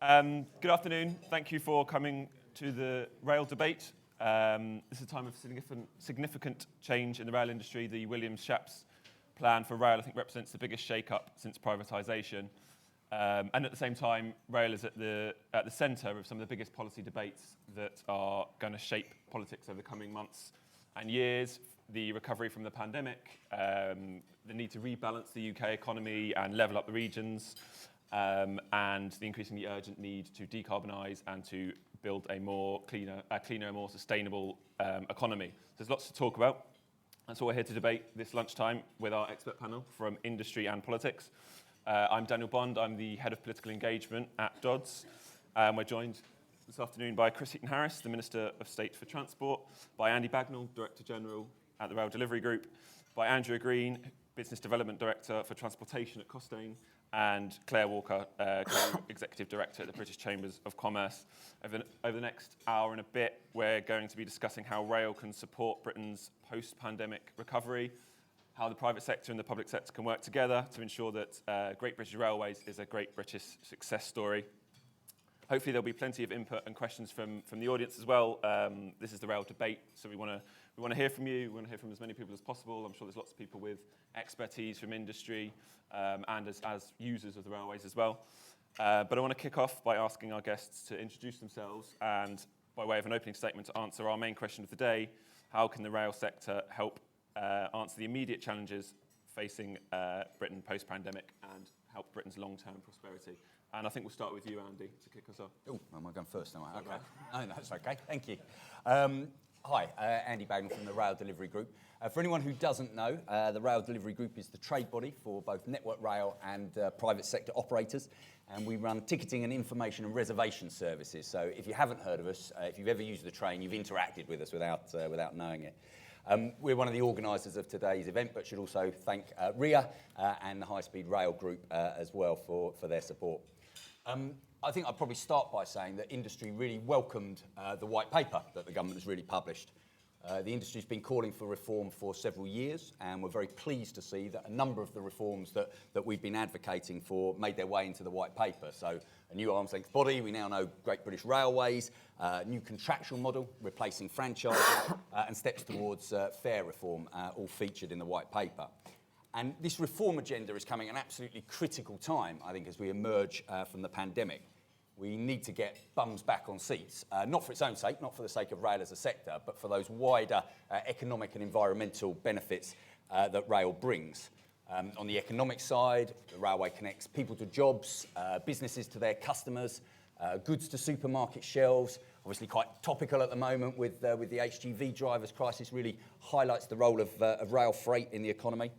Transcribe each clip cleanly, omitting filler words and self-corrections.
Good afternoon. Thank you for coming to the rail debate. This is a time of significant change in the rail industry. The Williams-Shapps plan for rail, I think, represents the biggest shake-up since privatisation. And at the same time, rail is at the centre of some of the biggest policy debates that are going to shape politics over the coming months and years. The recovery from the pandemic, the need to rebalance the UK economy and level up the regions, and the increasingly urgent need to decarbonise and to build a cleaner and more sustainable economy. So there's lots to talk about. That's what we're here to debate this lunchtime with our expert panel from industry and politics. I'm Daniel Bond. I'm the Head of Political Engagement at Dodds. We're joined this afternoon by Chris Heaton Harris, the Minister of State for Transport, by Andy Bagnall, Director General at the Rail Delivery Group, by Andrea Green, Business Development Director for Transportation at Costain, and Claire Walker, Co-Executive Director at the British Chambers of Commerce. Over the next hour and a bit, we're going to be discussing how rail can support Britain's post-pandemic recovery, how the private sector and the public sector can work together to ensure that Great British Railways is a great British success story. Hopefully there'll be plenty of input and questions from the audience as well. This is the rail debate, so we want to hear from you. We want to hear from as many people as possible. I'm sure there's lots of people with expertise from industry and as users of the railways as well. But I want to kick off by asking our guests to introduce themselves and, by way of an opening statement, to answer our main question of the day: how can the rail sector help answer the immediate challenges facing Britain post-pandemic and help Britain's long-term prosperity? And I think we'll start with you, Andy, to kick us off. Oh, am I going first now? Okay. No, that's okay. Thank you. Hi, Andy Bagnall from the Rail Delivery Group. For anyone who doesn't know, the Rail Delivery Group is the trade body for both Network Rail and private sector operators, and we run ticketing and information and reservation services. So if you haven't heard of us, if you've ever used the train, you've interacted with us without knowing it. We're one of the organisers of today's event, but should also thank RIA and the High Speed Rail Group as well for their support. I think I'd probably start by saying that industry really welcomed the white paper that the government has really published. The industry's been calling for reform for several years, and we're very pleased to see that a number of the reforms that we've been advocating for made their way into the white paper. So a new arm's length body, we now know Great British Railways, new contractual model, replacing franchise, and steps towards fare reform, all featured in the white paper. And this reform agenda is coming at an absolutely critical time, I think, as we emerge from the pandemic. We need to get bums back on seats, not for its own sake, not for the sake of rail as a sector, but for those wider economic and environmental benefits that rail brings. On the economic side, the railway connects people to jobs, businesses to their customers, goods to supermarket shelves. Obviously quite topical at the moment with the HGV drivers crisis, really highlights the role of rail freight in the economy.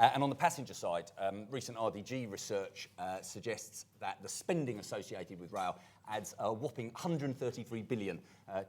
And on the passenger side, recent RDG research suggests that the spending associated with rail adds a whopping 133 billion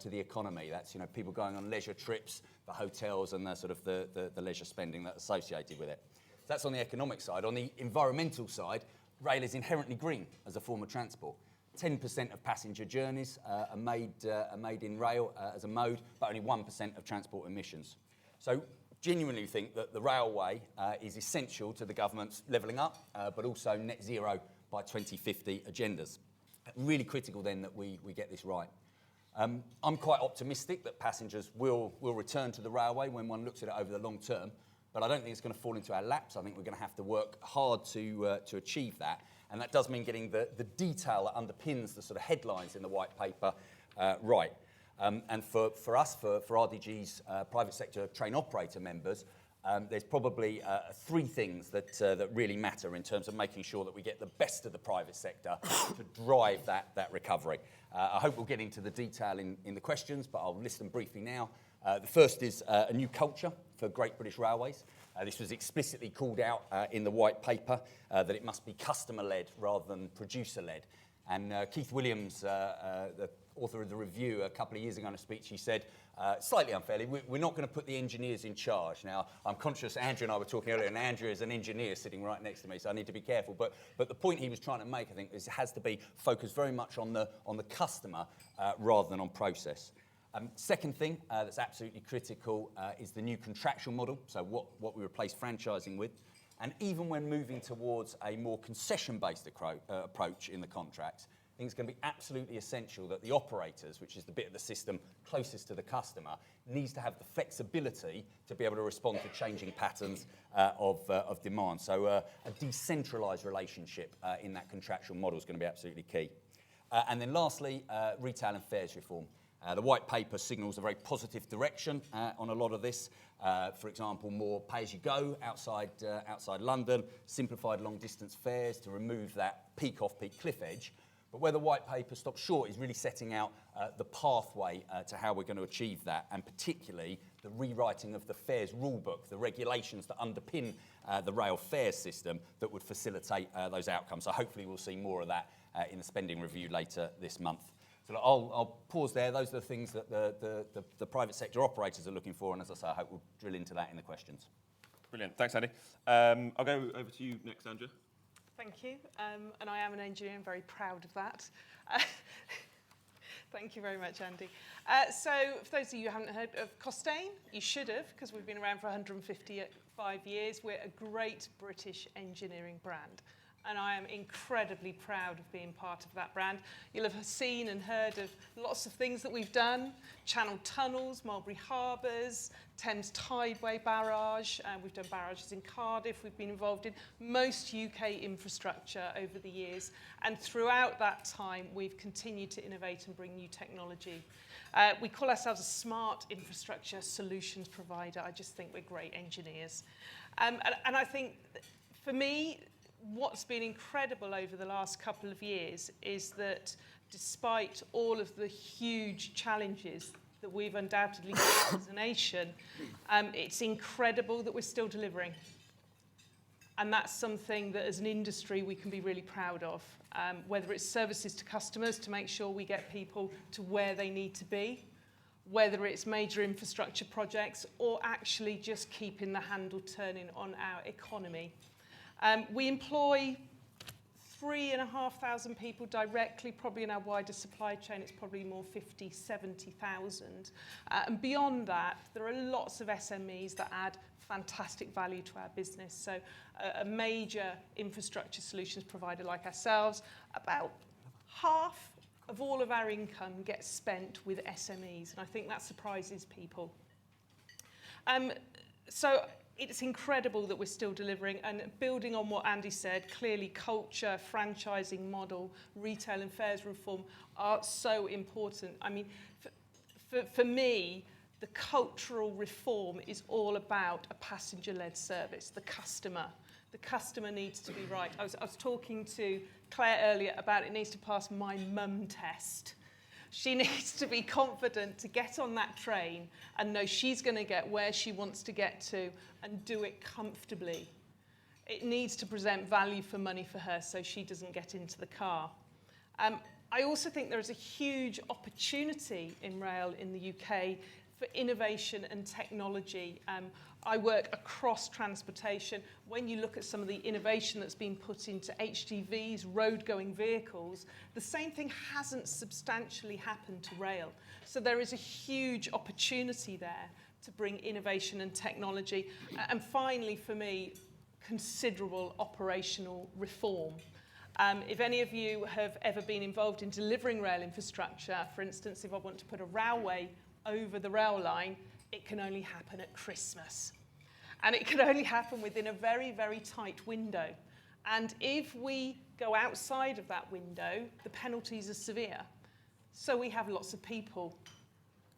to the economy. That's, people going on leisure trips, the hotels, and the leisure spending that's associated with it. So that's on the economic side. On the environmental side, rail is inherently green as a form of transport. 10% of passenger journeys are made in rail as a mode, but only 1% of transport emissions. So genuinely think that the railway is essential to the government's levelling up, but also net zero by 2050 agendas. Really critical then that we get this right. I'm quite optimistic that passengers will return to the railway when one looks at it over the long term, but I don't think it's going to fall into our laps. I think we're going to have to work hard to achieve that, and that does mean getting the detail that underpins the sort of headlines in the white paper right. And for us, for RDG's private sector train operator members, there's probably three things that really matter in terms of making sure that we get the best of the private sector to drive that recovery. I hope we'll get into the detail in the questions, but I'll list them briefly now. The first is a new culture for Great British Railways. This was explicitly called out in the white paper that it must be customer-led rather than producer-led. And Keith Williams, the author of the review, a couple of years ago in a speech, he said, slightly unfairly, we're not going to put the engineers in charge. Now, I'm conscious, Andrew and I were talking earlier, and Andrew is an engineer sitting right next to me, so I need to be careful. But the point he was trying to make, I think, is it has to be focused very much on the customer rather than on process. Second thing that's absolutely critical is the new contractual model, so what we replace franchising with. And even when moving towards a more concession-based approach in the contracts, I think it's going to be absolutely essential that the operators, which is the bit of the system closest to the customer, needs to have the flexibility to be able to respond to changing patterns of demand. So a decentralised relationship in that contractual model is going to be absolutely key. And then lastly, retail and fares reform. The white paper signals a very positive direction on a lot of this. For example, more pay-as-you-go outside London, simplified long-distance fares to remove that peak-off-peak cliff edge. But where the white paper stops short is really setting out the pathway to how we're going to achieve that, and particularly the rewriting of the fares rulebook, the regulations that underpin the rail fares system that would facilitate those outcomes. So hopefully we'll see more of that in the spending review later this month. So I'll pause there. Those are the things that the private sector operators are looking for, and as I say, I hope we'll drill into that in the questions. Brilliant. Thanks, Andy. I'll go over to you next, Andrea. Thank you. And I am an engineer. I'm very proud of that. Thank you very much, Andy. So for those of you who haven't heard of Costain, you should have, because we've been around for 155 years. We're a great British engineering brand. And I am incredibly proud of being part of that brand. You'll have seen and heard of lots of things that we've done. Channel tunnels, Mulberry Harbours, Thames Tideway Barrage. We've done barrages in Cardiff. We've been involved in most UK infrastructure over the years. And throughout that time, we've continued to innovate and bring new technology. We call ourselves a smart infrastructure solutions provider. I just think we're great engineers. And I think, for me, what's been incredible over the last couple of years is that despite all of the huge challenges that we've undoubtedly got as a nation, it's incredible that we're still delivering. And that's something that as an industry we can be really proud of, whether it's services to customers to make sure we get people to where they need to be, whether it's major infrastructure projects or actually just keeping the handle turning on our economy. We employ 3,500 people directly, probably in our wider supply chain, it's probably more 50, 70,000. And beyond that, there are lots of SMEs that add fantastic value to our business. So a major infrastructure solutions provider like ourselves, about half of all of our income gets spent with SMEs, and I think that surprises people. So it's incredible that we're still delivering, and building on what Andy said, clearly culture, franchising model, retail and fares reform are so important. I mean, for me, the cultural reform is all about a passenger-led service, the customer. The customer needs to be right. I was talking to Claire earlier about it needs to pass my mum test. She needs to be confident to get on that train and know she's going to get where she wants to get to and do it comfortably. It needs to present value for money for her so she doesn't get into the car. I also think there is a huge opportunity in rail in the UK for innovation and technology. I work across transportation. When you look at some of the innovation that's been put into HGVs, road-going vehicles, the same thing hasn't substantially happened to rail. So there is a huge opportunity there to bring innovation and technology. And finally, for me, considerable operational reform. If any of you have ever been involved in delivering rail infrastructure, for instance, if I want to put a railway over the rail line, it can only happen at Christmas. And it can only happen within a very, very tight window. And if we go outside of that window, the penalties are severe. So we have lots of people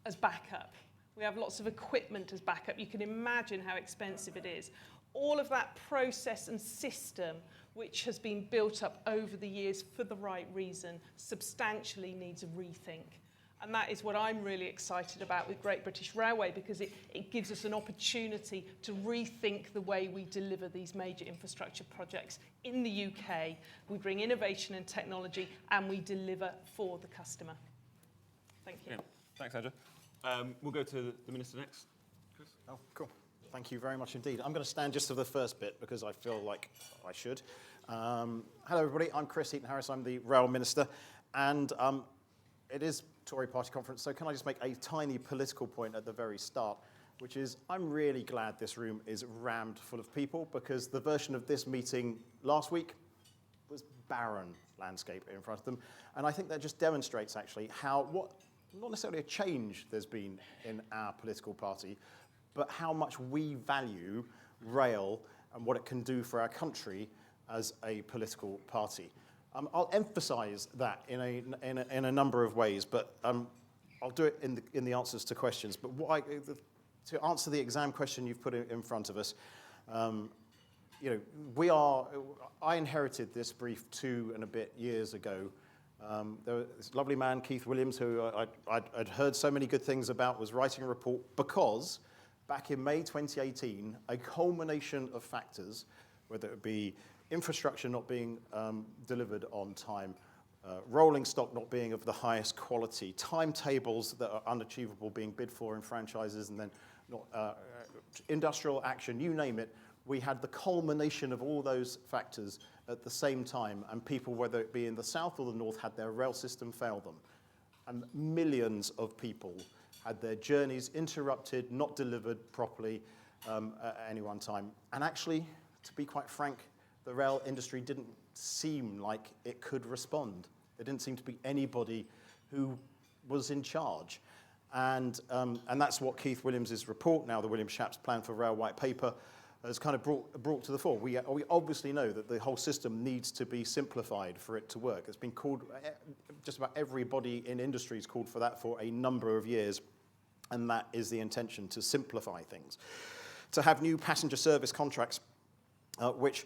as backup. We have lots of equipment as backup. You can imagine how expensive it is. All of that process and system, which has been built up over the years for the right reason, substantially needs a rethink. And that is what I'm really excited about with Great British Railway, because it gives us an opportunity to rethink the way we deliver these major infrastructure projects in the UK. We bring innovation and technology and we deliver for the customer. Thank you. Yeah. Thanks, Andrew. We'll go to the Minister next. Chris? Oh, cool. Thank you very much indeed. I'm going to stand just for the first bit because I feel like I should. Hello, everybody. I'm Chris Heaton Harris. I'm the Rail Minister. And it is Tory party conference, so can I just make a tiny political point at the very start, which is I'm really glad this room is rammed full of people, because the version of this meeting last week was barren. landscape in front of them. And I think that just demonstrates actually not necessarily a change there's been in our political party, but how much we value rail and what it can do for our country as a political party. I'll emphasise that in a number of ways, but I'll do it in the answers to questions. But to answer the exam question you've put in front of us, I inherited this brief 2 and a bit years ago. There was this lovely man, Keith Williams, who I'd heard so many good things about, was writing a report because back in May 2018, a culmination of factors, whether it be infrastructure not being delivered on time, rolling stock not being of the highest quality, timetables that are unachievable being bid for in franchises, and then industrial action, you name it, we had the culmination of all those factors at the same time, and people, whether it be in the south or the north, had their rail system fail them. And millions of people had their journeys interrupted, not delivered properly at any one time. And actually, to be quite frank, the rail industry didn't seem like it could respond. There didn't seem to be anybody who was in charge. And that's what Keith Williams' report, now the Williams Shapps Plan for Rail White Paper, has kind of brought to the fore. We obviously know that the whole system needs to be simplified for it to work. It's been called, just about everybody in industry has called for that for a number of years, and that is the intention, to simplify things. To have new passenger service contracts, which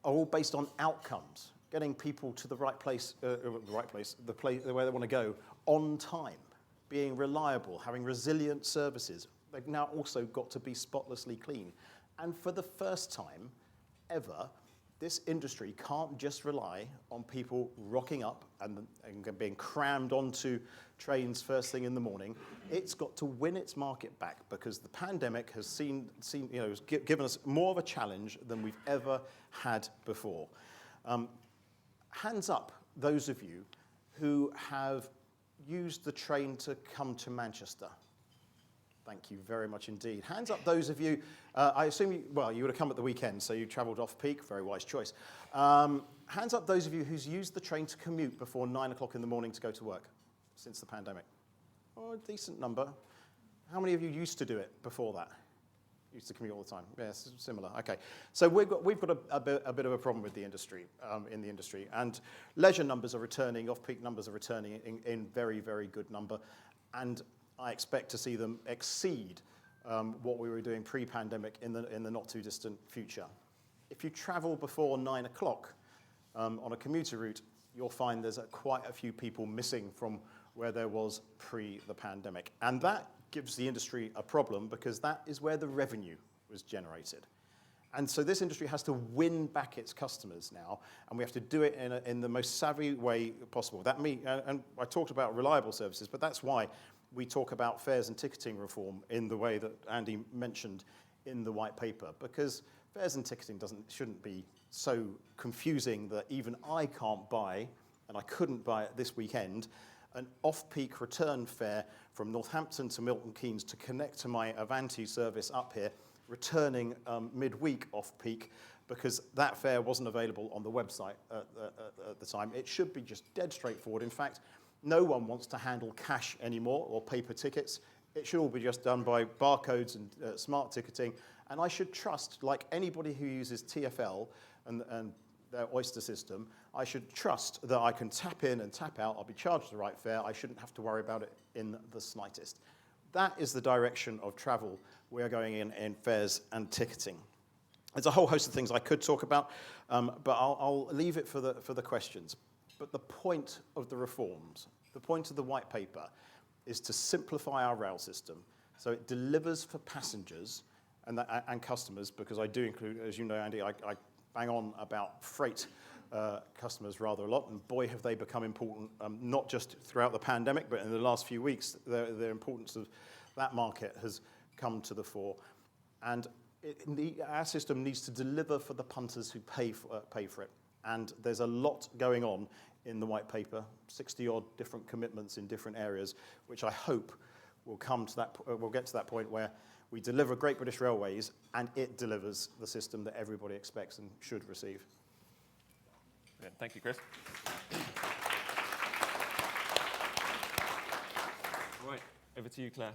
are all based on outcomes, getting people to the right place, the place where they want to go on time, being reliable, having resilient services. They've now also got to be spotlessly clean. And for the first time ever, this industry can't just rely on people rocking up and being crammed onto trains first thing in the morning. It's got to win its market back, because the pandemic has given us more of a challenge than we've ever had before. Hands up those of you who have used the train to come to Manchester. Thank you very much indeed. Hands up those of you, I assume you would have come at the weekend, so you travelled off-peak, very wise choice. Hands up those of you who's used the train to commute before 9 o'clock in the morning to go to work since the pandemic. Oh, a decent number. How many of you used to do it before that? Used to commute all the time? Yes, similar. Okay. So we've got a bit of a problem with the industry, and leisure numbers are returning, off-peak numbers are returning in very, very good number, and I expect to see them exceed what we were doing pre-pandemic in the not too distant future. If you travel before 9 o'clock on a commuter route, you'll find there's quite a few people missing from where there was pre the pandemic. And that gives the industry a problem, because that is where the revenue was generated. And so this industry has to win back its customers now, and we have to do it in the most savvy way possible. And I talked about reliable services, but that's why we talk about fares and ticketing reform in the way that Andy mentioned in the white paper, because fares and ticketing shouldn't be so confusing that even I can't buy, and I couldn't buy it this weekend, an off-peak return fare from Northampton to Milton Keynes to connect to my Avanti service up here, returning midweek off-peak, because that fare wasn't available on the website at the time. It should be just dead straightforward. In fact, no one wants to handle cash anymore or paper tickets. It should all be just done by barcodes and smart ticketing. And I should trust, like anybody who uses TfL and their Oyster system, I should trust that I can tap in and tap out. I'll be charged the right fare. I shouldn't have to worry about it in the slightest. That is the direction of travel we are going in fares and ticketing. There's a whole host of things I could talk about, but I'll leave it for the questions. But the point of the reforms, the point of the white paper, is to simplify our rail system so it delivers for passengers and customers, because I do include, as you know, Andy, I bang on about freight customers rather a lot, and boy, have they become important, not just throughout the pandemic, but in the last few weeks, the importance of that market has come to the fore. And our system needs to deliver for the punters who pay for it. And there's a lot going on in the white paper, 60-odd different commitments in different areas, which I hope will get to that point where we deliver Great British Railways and it delivers the system that everybody expects and should receive. Brilliant. Thank you, Chris. Right, over to you, Claire.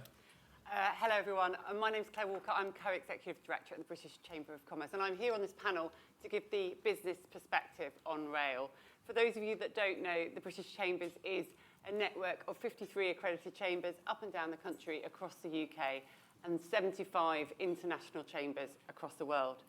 Hello everyone, my name's Claire Walker. I'm Co-Executive Director at the British Chamber of Commerce, and I'm here on this panel to give the business perspective on rail. For those of you that don't know, the British Chambers is a network of 53 accredited chambers up and down the country across the UK and 75 international chambers across the world.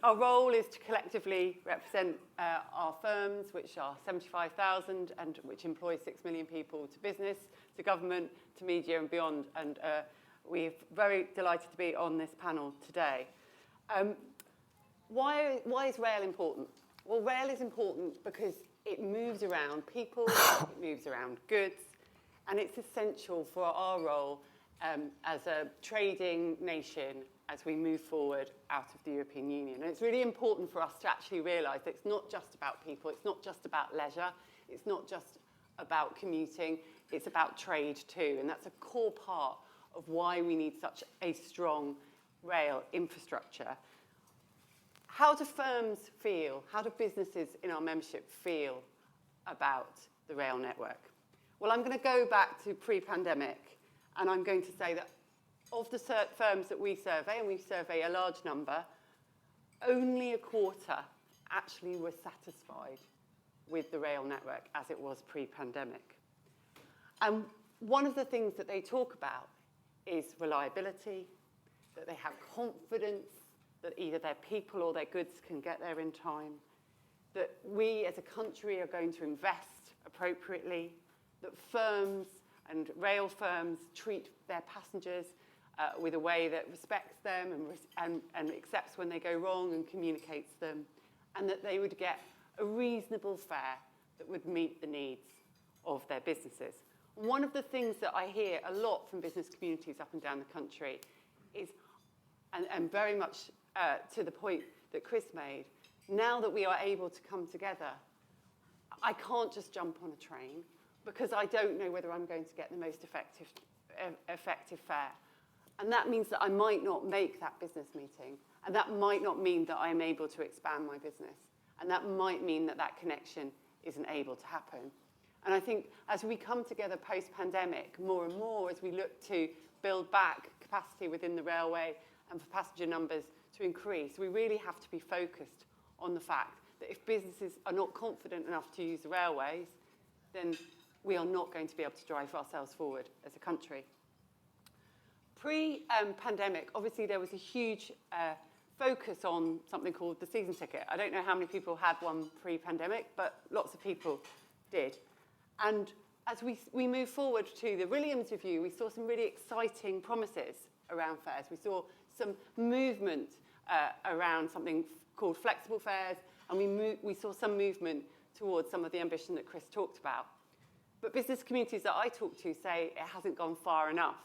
Our role is to collectively represent our firms, which are 75,000 and which employ 6 million people, to business, to government, to media and beyond. And we're very delighted to be on this panel today. Why is rail important? Well, rail is important because it moves around people, it moves around goods, and it's essential for our role as a trading nation as we move forward out of the European Union. And it's really important for us to actually realise that it's not just about people, it's not just about leisure, it's not just about commuting, it's about trade too. And that's a core part of why we need such a strong rail infrastructure. How do firms feel, how do businesses in our membership feel about the rail network? Well, I'm going to go back to pre-pandemic, and I'm going to say that of the firms that we survey, and we survey a large number, only a quarter actually were satisfied with the rail network as it was pre-pandemic. And one of the things that they talk about is reliability, that they have confidence that either their people or their goods can get there in time, that we as a country are going to invest appropriately, that firms and rail firms treat their passengers with a way that respects them and accepts when they go wrong and communicates them, and that they would get a reasonable fare that would meet the needs of their businesses. One of the things that I hear a lot from business communities up and down the country is, and very much to the point that Chris made, now that we are able to come together, I can't just jump on a train because I don't know whether I'm going to get the most effective fare. And that means that I might not make that business meeting. And that might not mean that I'm able to expand my business. And that might mean that that connection isn't able to happen. And I think as we come together post-pandemic, more and more, as we look to build back capacity within the railway and for passenger numbers to increase, we really have to be focused on the fact that if businesses are not confident enough to use the railways, then we are not going to be able to drive ourselves forward as a country. Pre-pandemic, obviously there was a huge focus on something called the season ticket. I don't know how many people had one pre-pandemic, but lots of people did. And as we move forward to the Williams review, we saw some really exciting promises around fares. We saw some movement around something called flexible fares, and we saw some movement towards some of the ambition that Chris talked about. But business communities that I talk to say it hasn't gone far enough.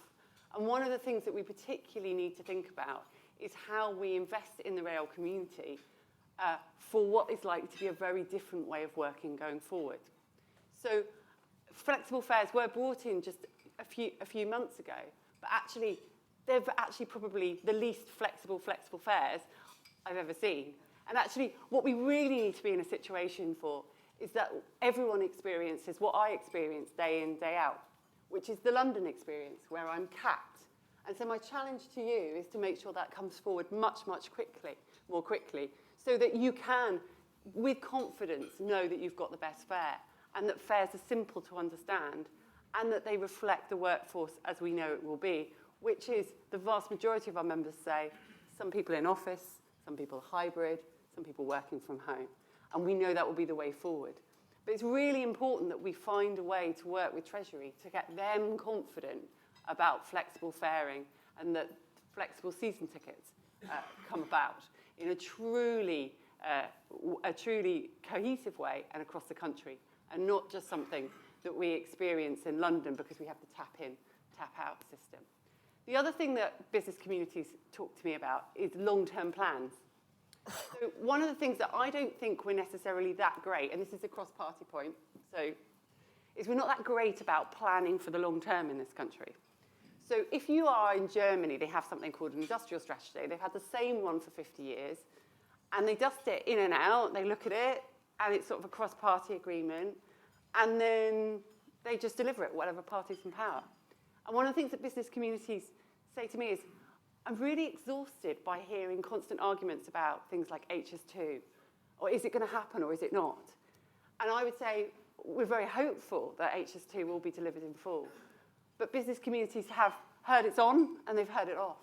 And one of the things that we particularly need to think about is how we invest in the rail community for what is likely to be a very different way of working going forward. So flexible fares were brought in just a few months ago, but actually they're actually probably the least flexible fares I've ever seen. And actually what we really need to be in a situation for is that everyone experiences what I experience day in, day out, which is the London experience, where I'm capped. And so my challenge to you is to make sure that comes forward much more quickly, so that you can, with confidence, know that you've got the best fare, and that fares are simple to understand, and that they reflect the workforce as we know it will be, which is the vast majority of our members say, some people in office, some people hybrid, some people working from home. And we know that will be the way forward. But it's really important that we find a way to work with Treasury to get them confident about flexible faring and that flexible season tickets come about in a truly cohesive way and across the country, and not just something that we experience in London because we have the tap-in, tap-out system. The other thing that business communities talk to me about is long-term plans. So one of the things that I don't think we're necessarily that great, and this is a cross-party point, is we're not that great about planning for the long term in this country. So if you are in Germany, they have something called an industrial strategy. They've had the same one for 50 years, and they dust it in and out. They look at it, and it's sort of a cross-party agreement, and then they just deliver it, whatever party's in power. And one of the things that business communities say to me is, I'm really exhausted by hearing constant arguments about things like HS2, or is it going to happen or is it not? And I would say we're very hopeful that HS2 will be delivered in full. But business communities have heard it's on and they've heard it off.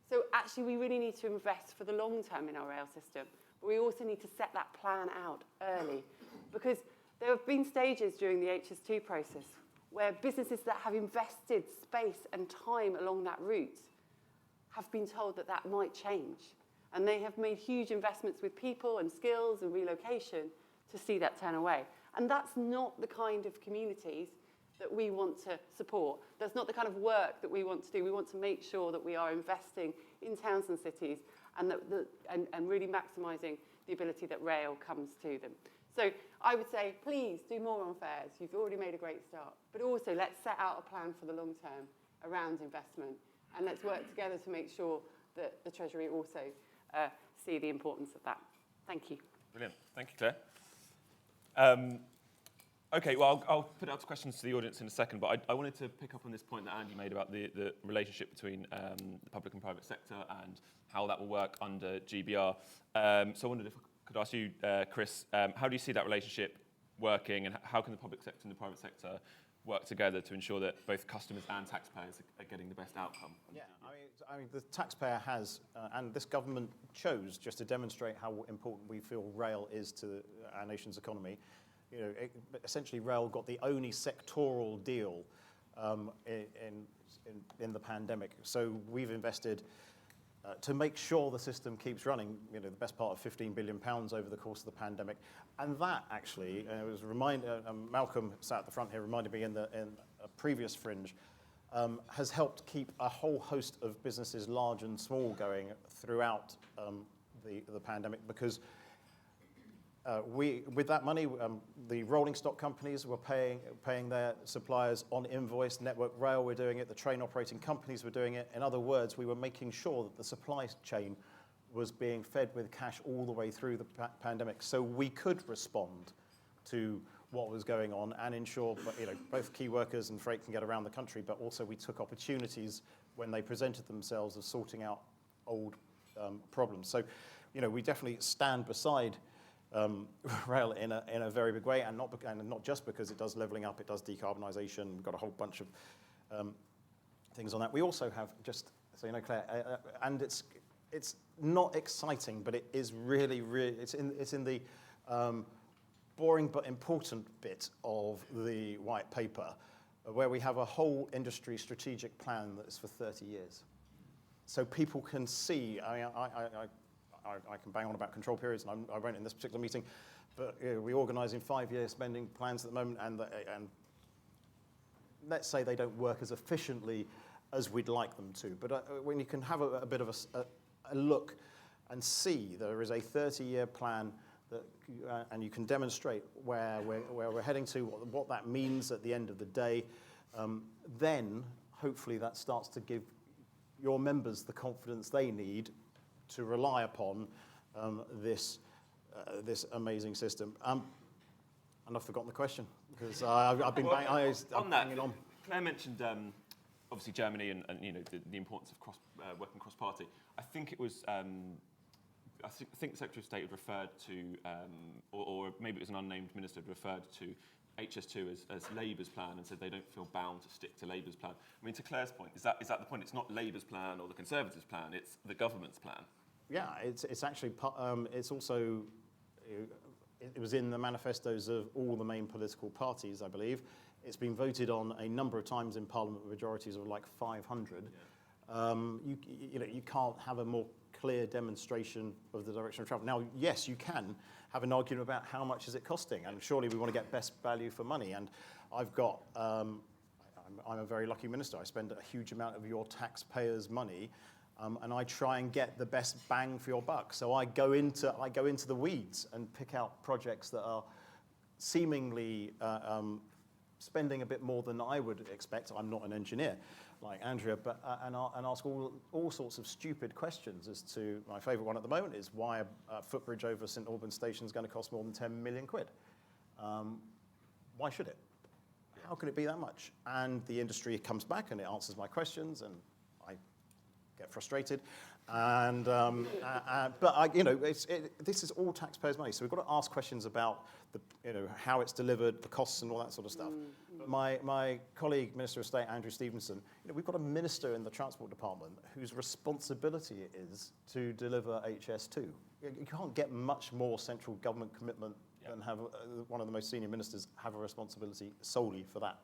So actually we really need to invest for the long term in our rail system. But we also need to set that plan out early. Because there have been stages during the HS2 process where businesses that have invested space and time along that route have been told that that might change. And they have made huge investments with people and skills and relocation to see that turn away. And that's not the kind of communities that we want to support. That's not the kind of work that we want to do. We want to make sure that we are investing in towns and cities and, and really maximising the ability that rail comes to them. So I would say, please do more on fares. You've already made a great start. But also, let's set out a plan for the long term around investment. And let's work together to make sure that the Treasury also see the importance of that. Thank you. Brilliant. Thank you, Claire. OK, well, I'll put out questions to the audience in a second, but I wanted to pick up on this point that Andy made about the relationship between the public and private sector and how that will work under GBR. So I wondered if I could ask you, Chris, how do you see that relationship working, and how can the public sector and the private sector work together to ensure that both customers and taxpayers are getting the best outcome? Yeah, I mean the taxpayer has, and this government chose just to demonstrate how important we feel rail is to our nation's economy. You know, essentially, rail got the only sectoral deal in the pandemic. So we've invested to make sure the system keeps running. You know, the best part of £15 billion over the course of the pandemic, and that actually was Malcolm sat at the front here, reminded me in a previous fringe, has helped keep a whole host of businesses, large and small, going throughout the pandemic, because with that money, the rolling stock companies were paying their suppliers on invoice. Network Rail were doing it. The train operating companies were doing it. In other words, we were making sure that the supply chain was being fed with cash all the way through the pandemic, so we could respond to what was going on and ensure, both key workers and freight can get around the country, but also we took opportunities when they presented themselves of sorting out old problems. So, we definitely stand beside rail in a very big way, and not just because it does levelling up, it does decarbonisation. We've got a whole bunch of things on that. We also have, just so you know, Claire, and it's not exciting, but it is really, it's in the boring but important bit of the white paper, where we have a whole industry strategic plan that is for 30 years. So people can see, I can bang on about control periods, and I won't in this particular meeting, but we're organising 5-year spending plans at the moment, and let's say they don't work as efficiently as we'd like them to. But when you can have a bit of a look and see there is a 30-year plan, that, and you can demonstrate where we're heading to, what that means at the end of the day, then hopefully that starts to give your members the confidence they need to rely upon this amazing system. And I've forgotten the question, because I've been banging on. Claire mentioned obviously Germany and the importance of working cross-party. I think it was I think the Secretary of State had referred to, or maybe it was an unnamed minister had referred to HS2 as Labour's plan and said they don't feel bound to stick to Labour's plan. I mean, to Claire's point, is that the point? It's not Labour's plan or the Conservatives' plan, it's the government's plan. Yeah, it's actually, it's also, it was in the manifestos of all the main political parties, I believe. It's been voted on a number of times in Parliament with majorities of like 500. Yeah. You can't have a more clear demonstration of the direction of travel. Now, yes, you can have an argument about how much is it costing, and surely we want to get best value for money. And I've got, I'm a very lucky minister. I spend a huge amount of your taxpayers' money, and I try and get the best bang for your buck. So I go into the weeds and pick out projects that are seemingly spending a bit more than I would expect. I'm not an engineer like Andrea, but and ask all sorts of stupid questions as to, my favourite one at the moment is why a footbridge over St Albans Station is going to cost more than 10 million quid. Why should it? How could it be that much? And the industry comes back and it answers my questions, and I get frustrated. And but this is all taxpayers' money, so we've got to ask questions about how it's delivered, the costs, and all that sort of stuff. But my colleague, Minister of State Andrew Stevenson, we've got a minister in the Transport Department whose responsibility it is to deliver HS2. You can't get much more central government commitment than have one of the most senior ministers have a responsibility solely for that.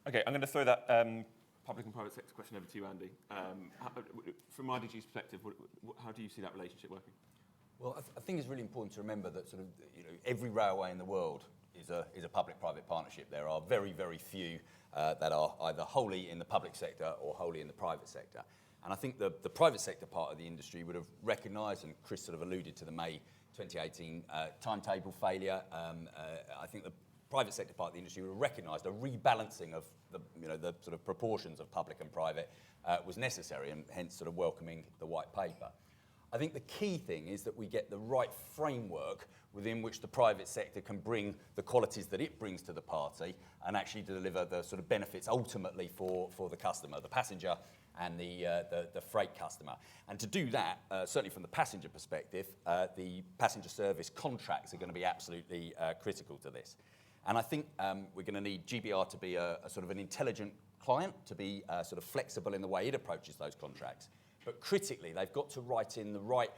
Okay, I'm going to throw that public and private sector question over to you, Andy. From IDG's perspective, how do you see that relationship working? Well, I think it's really important to remember that sort of every railway in the world is a public-private partnership. There are very, very few that are either wholly in the public sector or wholly in the private sector. And I think the private sector part of the industry would have recognised, and Chris sort of alluded to the May 2018 timetable failure. I think the private sector part of the industry would have recognised a rebalancing of the sort of proportions of public and private was necessary, and hence sort of welcoming the white paper. I think the key thing is that we get the right framework within which the private sector can bring the qualities that it brings to the party and actually deliver the sort of benefits ultimately for the customer, the passenger and the freight customer. And to do that, certainly from the passenger perspective, the passenger service contracts are going to be absolutely critical to this. And I think we're going to need GBR to be a sort of an intelligent client, to be sort of flexible in the way it approaches those contracts. But critically, they've got to write in the right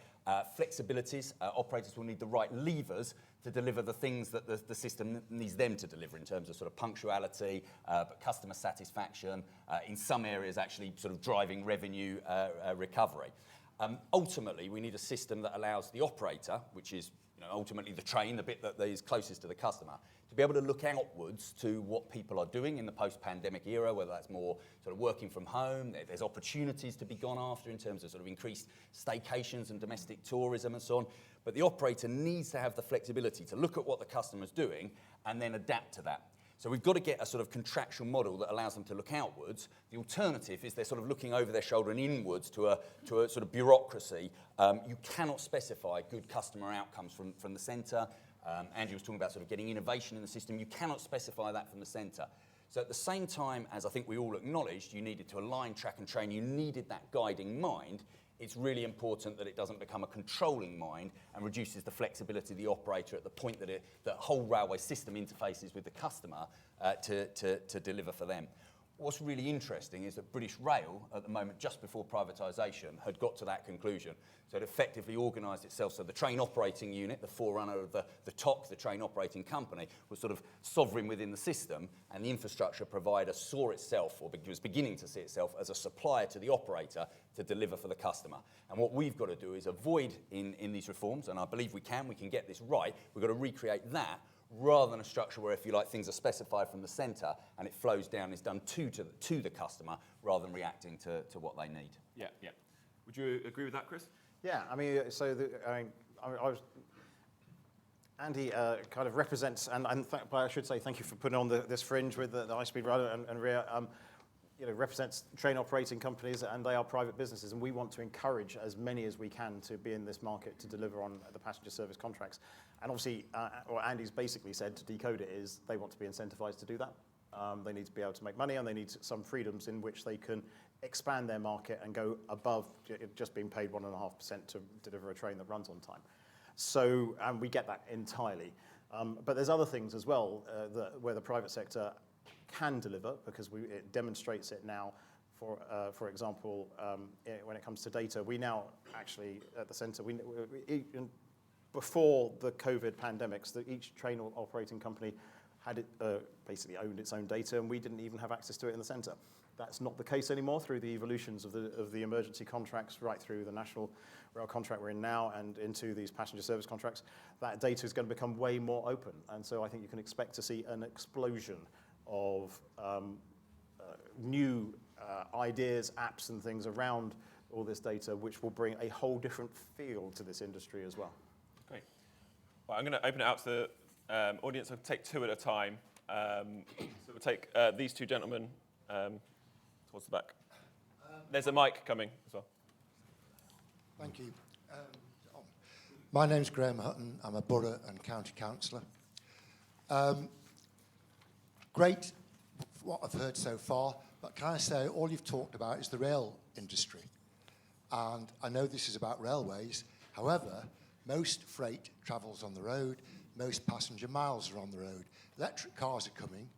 flexibilities. Operators will need the right levers to deliver the things that the system needs them to deliver in terms of sort of punctuality, but customer satisfaction, in some areas actually sort of driving revenue recovery. Ultimately, we need a system that allows the operator, which is ultimately the train, the bit that is closest to the customer, to be able to look outwards to what people are doing in the post-pandemic era, whether that's more sort of working from home, there's opportunities to be gone after in terms of sort of increased staycations and domestic tourism and so on. But the operator needs to have the flexibility to look at what the customer's doing and then adapt to that. So we've got to get a sort of contractual model that allows them to look outwards. The alternative is they're sort of looking over their shoulder and inwards to a sort of bureaucracy. You cannot specify good customer outcomes from the centre. Andrew was talking about sort of getting innovation in the system. You cannot specify that from the centre. So at the same time, as I think we all acknowledged, you needed to align, track and train, you needed that guiding mind. It's really important that it doesn't become a controlling mind and reduces the flexibility of the operator at the point that the whole railway system interfaces with the customer to deliver for them. What's really interesting is that British Rail, at the moment, just before privatisation, had got to that conclusion. So it effectively organised itself. So the train operating unit, the forerunner of the TOC, the train operating company, was sort of sovereign within the system, and the infrastructure provider saw itself, or was beginning to see itself, as a supplier to the operator to deliver for the customer. And what we've got to do is avoid in these reforms, and I believe we can get this right, we've got to recreate that, rather than a structure where, if you like, things are specified from the centre and it flows down, is done to the customer rather than reacting to what they need. Yeah, yeah. Would you agree with that, Chris? Yeah, I mean, so Andy kind of represents, but I should say thank you for putting on this fringe with the high-speed rail and RIA. Represents train operating companies, and they are private businesses, and we want to encourage as many as we can to be in this market to deliver on the passenger service contracts. And obviously, what Andy's basically said to decode it is they want to be incentivized to do that. They need to be able to make money, and they need some freedoms in which they can expand their market and go above just being paid 1.5% to deliver a train that runs on time. So, and we get that entirely. But there's other things as well where the private sector can deliver, because it demonstrates it now. For example, when it comes to data, we now actually at the centre, before the COVID pandemics, each train operating company had basically owned its own data, and we didn't even have access to it in the centre. That's not the case anymore through the evolutions of the emergency contracts, right through the national rail contract we're in now and into these passenger service contracts. That data is going to become way more open, and so I think you can expect to see an explosion of new ideas, apps and things around all this data, which will bring a whole different feel to this industry as well. Great. Well, I'm going to open it out to the audience. I'll take two at a time. So we'll take these two gentlemen towards the back. There's a mic coming as well. Thank you. My name's Graham Hutton. I'm a borough and county councillor. Great what I've heard so far, but can I say all you've talked about is the rail industry. And I know this is about railways. However, most freight travels on the road. Most passenger miles are on the road. Electric cars are coming.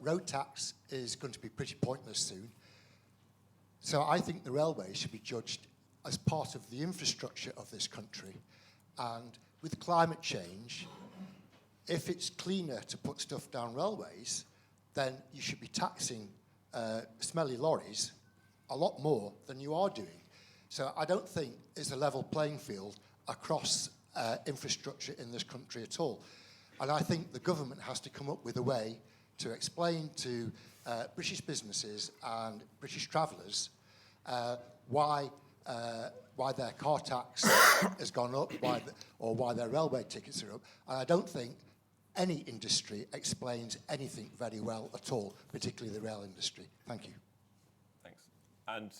Road tax is going to be pretty pointless soon. So I think the railways should be judged as part of the infrastructure of this country. And with climate change, if it's cleaner to put stuff down railways, then you should be taxing smelly lorries a lot more than you are doing. So I don't think it's a level playing field across infrastructure in this country at all. And I think the government has to come up with a way to explain to British businesses and British travellers why their car tax has gone up, or why their railway tickets are up. And I don't think any industry explains anything very well at all, particularly the rail industry. Thank you. Thanks. And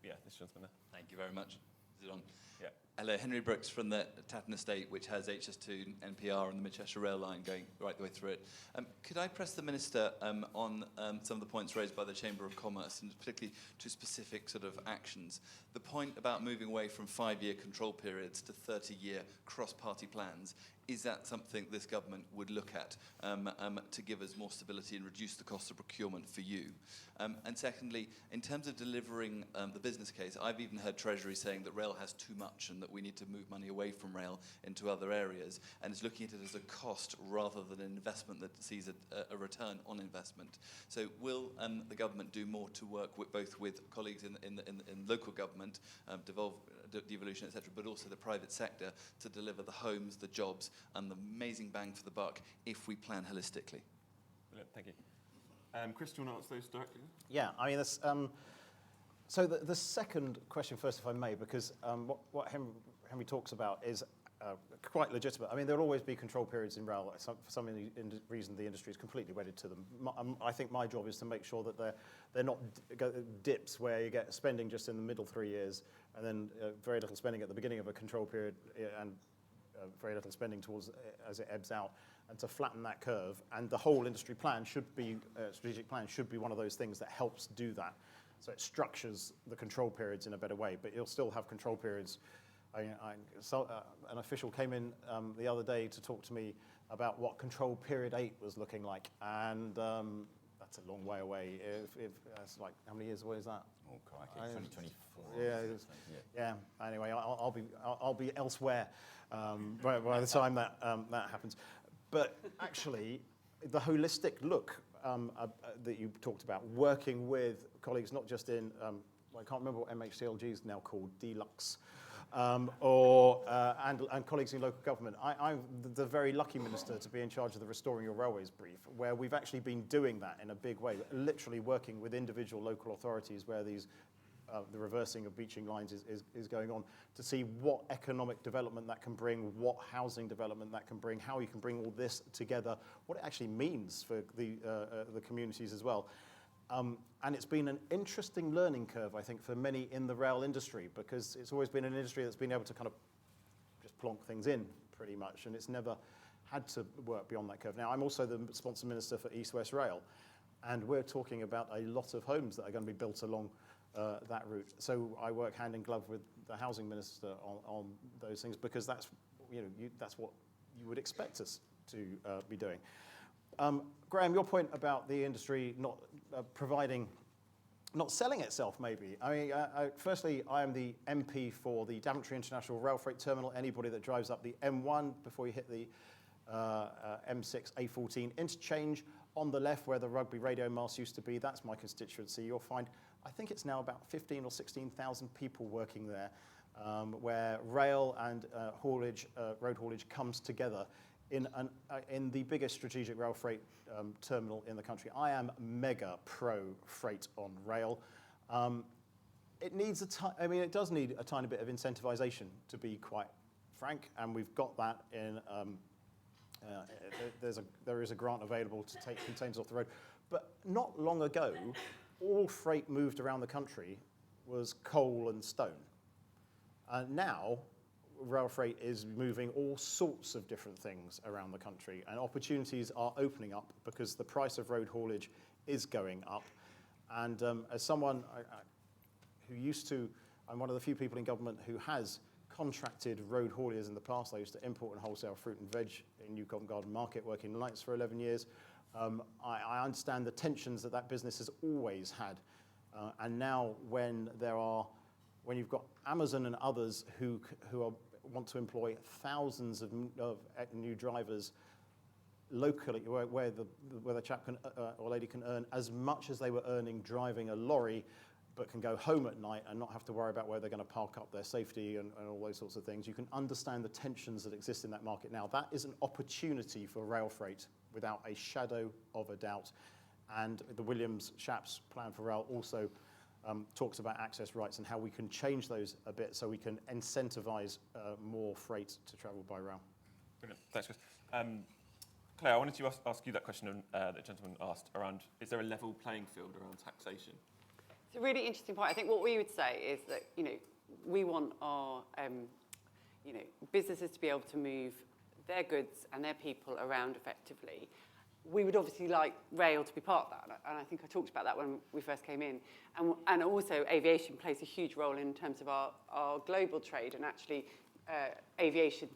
yeah, this gentleman there. Thank you very much. Is it on? Yeah. Hello, Henry Brooks from the Tatton Estate, which has HS2, NPR and the Mid-Cheshire Rail Line going right the way through it. Could I press the Minister on some of the points raised by the Chamber of Commerce, and particularly to specific sort of actions? The point about moving away from 5-year control periods to 30-year cross-party plans, is that something this government would look at to give us more stability and reduce the cost of procurement for you? And secondly, in terms of delivering the business case, I've even heard Treasury saying that rail has too much and that we need to move money away from rail into other areas, and is looking at it as a cost rather than an investment that sees a return on investment. So will the government do more to work both with colleagues in local government, devolution, etc., but also the private sector to deliver the homes, the jobs, and the amazing bang for the buck if we plan holistically? Brilliant, thank you. Chris, do you want to answer those directly? Yeah, I mean, this, so the second question first, if I may, because what Henry talks about is quite legitimate. I mean, there'll always be control periods in rail. For some reason, the industry is completely wedded to them. I think my job is to make sure that they're not dips where you get spending just in the middle 3 years and then very little spending at the beginning of a control period and very little spending towards as it ebbs out, and to flatten that curve. And the whole industry plan should be, strategic plan should be one of those things that helps do that. So it structures the control periods in a better way, but you'll still have control periods. An official came in the other day to talk to me about what control period 8 was looking like, and that's a long way away. If that's like, how many years away is that? Oh, crikey, 2024. Yeah. Anyway, I'll be elsewhere by the time that happens. But actually, the holistic look that you talked about, working with colleagues not just in, I can't remember what MHCLG is now called, Deluxe, and colleagues in local government. I'm the very lucky minister to be in charge of the Restoring Your Railways brief, where we've actually been doing that in a big way, literally working with individual local authorities where these the reversing of beaching lines is going on, to see what economic development that can bring, what housing development that can bring, how you can bring all this together, what it actually means for the communities as well. And it's been an interesting learning curve, I think, for many in the rail industry, because it's always been an industry that's been able to kind of just plonk things in, pretty much, and it's never had to work beyond that curve. Now, I'm also the sponsor minister for East West Rail, and we're talking about a lot of homes that are going to be built along that route. So I work hand in glove with the housing minister on those things, because that's, that's what you would expect us to be doing. Graham, your point about the industry not not selling itself, maybe. I mean, firstly, I am the MP for the Daventry International Rail Freight Terminal. Anybody that drives up the M1 before you hit the M6, A14 interchange on the left where the rugby radio mast used to be, that's my constituency. You'll find, I think it's now about 15 or 16,000 people working there, where rail and road haulage comes together in the biggest strategic rail freight terminal in the country. I am mega pro freight on rail. It needs it does need a tiny bit of incentivization, to be quite frank, and we've got that in there is a grant available to take containers off the road. But not long ago, all freight moved around the country was coal and stone. Now, rail freight is moving all sorts of different things around the country, and opportunities are opening up because the price of road haulage is going up. And as someone who used to, I'm one of the few people in government who has contracted road hauliers in the past. I used to import and wholesale fruit and veg in New Covent Garden Market, working nights for 11 years. I understand the tensions that business has always had. And now when you've got Amazon and others who want to employ thousands of new drivers locally, where the chap can, or lady can earn as much as they were earning driving a lorry, but can go home at night and not have to worry about where they're going to park up their safety and all those sorts of things. You can understand the tensions that exist in that market now. That is an opportunity for rail freight without a shadow of a doubt. And the Williams-Shapps plan for rail also talks about access rights and how we can change those a bit so we can incentivize more freight to travel by rail. Brilliant. Thanks, Chris. Claire, I wanted to ask you that question that the gentleman asked around, is there a level playing field around taxation? It's a really interesting point. I think what we would say is that, we want our, businesses to be able to move their goods and their people around effectively. We would obviously like rail to be part of that, and I think I talked about that when we first came in. And also aviation plays a huge role in terms of our global trade, and actually aviation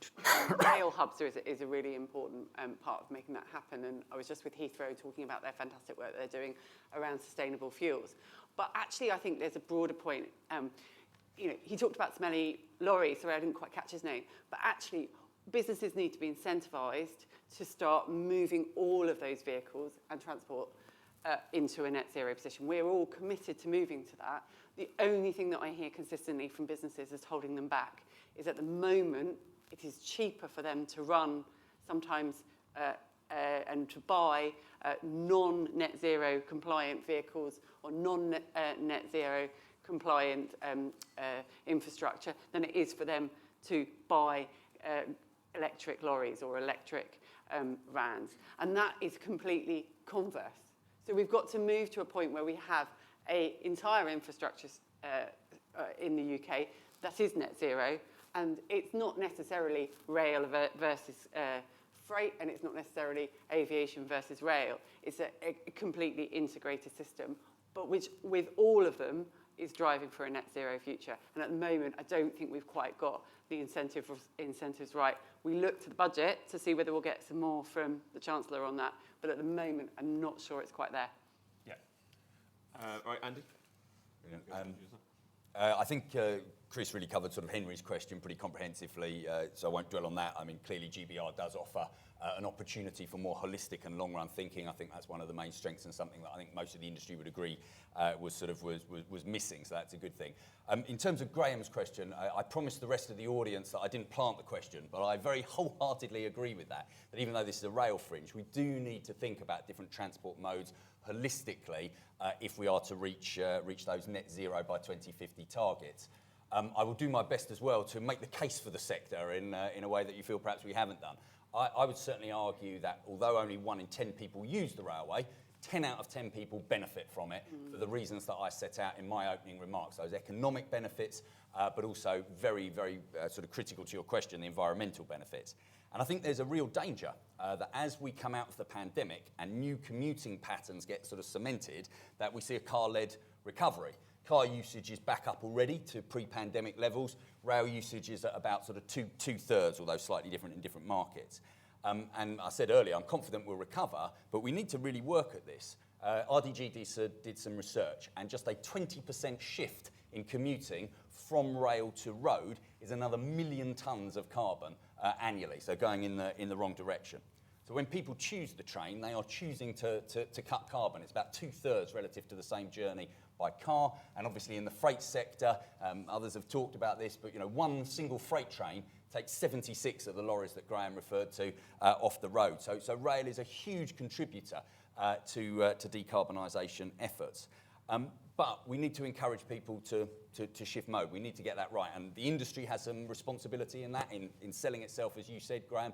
rail hubs is a really important part of making that happen. And I was just with Heathrow talking about their fantastic work they're doing around sustainable fuels. But actually, I think there's a broader point. He talked about smelly lorries, sorry, I didn't quite catch his name. But actually, businesses need to be incentivised to start moving all of those vehicles and transport into a net zero position. We're all committed to moving to that. The only thing that I hear consistently from businesses as holding them back is at the moment, it is cheaper for them to run sometimes and to buy non-net zero compliant vehicles or non-net zero compliant infrastructure than it is for them to buy electric lorries or electric vans. And that is completely converse. So we've got to move to a point where we have an entire infrastructure in the UK that is net zero, and it's not necessarily rail versus freight, and it's not necessarily aviation versus rail. It's a completely integrated system, but which with all of them is driving for a net zero future. And at the moment, I don't think we've quite got the incentives right. We look to the budget to see whether we'll get some more from the Chancellor on that, but at the moment, I'm not sure it's quite there. Yeah. Right, Andy? I think Chris really covered sort of Henry's question pretty comprehensively, so I won't dwell on that. I mean, clearly GBR does offer an opportunity for more holistic and long-run thinking. I think that's one of the main strengths and something that I think most of the industry would agree was missing, so that's a good thing. In terms of Graham's question, I promised the rest of the audience that I didn't plant the question, but I very wholeheartedly agree with that even though this is a rail fringe, we do need to think about different transport modes holistically if we are to reach those net zero by 2050 targets. I will do my best as well to make the case for the sector in a way that you feel perhaps we haven't done. I would certainly argue that although only 1 in 10 people use the railway, 10 out of 10 people benefit from it for the reasons that I set out in my opening remarks. Those economic benefits, but also very, very sort of critical to your question, the environmental benefits. And I think there's a real danger that as we come out of the pandemic and new commuting patterns get sort of cemented, that we see a car-led recovery. Car usage is back up already to pre-pandemic levels. Rail usage is at about sort of two-thirds, although slightly different in different markets. And I said earlier, I'm confident we'll recover, but we need to really work at this. RDG did some research, and just a 20% shift in commuting from rail to road is another 1 million tonnes of carbon annually, so going in the wrong direction. So when people choose the train, they are choosing to cut carbon. It's about 2/3 relative to the same journey by car. And obviously in the freight sector, others have talked about this, but one single freight train takes 76 of the lorries that Graham referred to off the road. So rail is a huge contributor to decarbonisation efforts. But we need to encourage people to shift mode. We need to get that right. And the industry has some responsibility in that, in selling itself, as you said, Graham.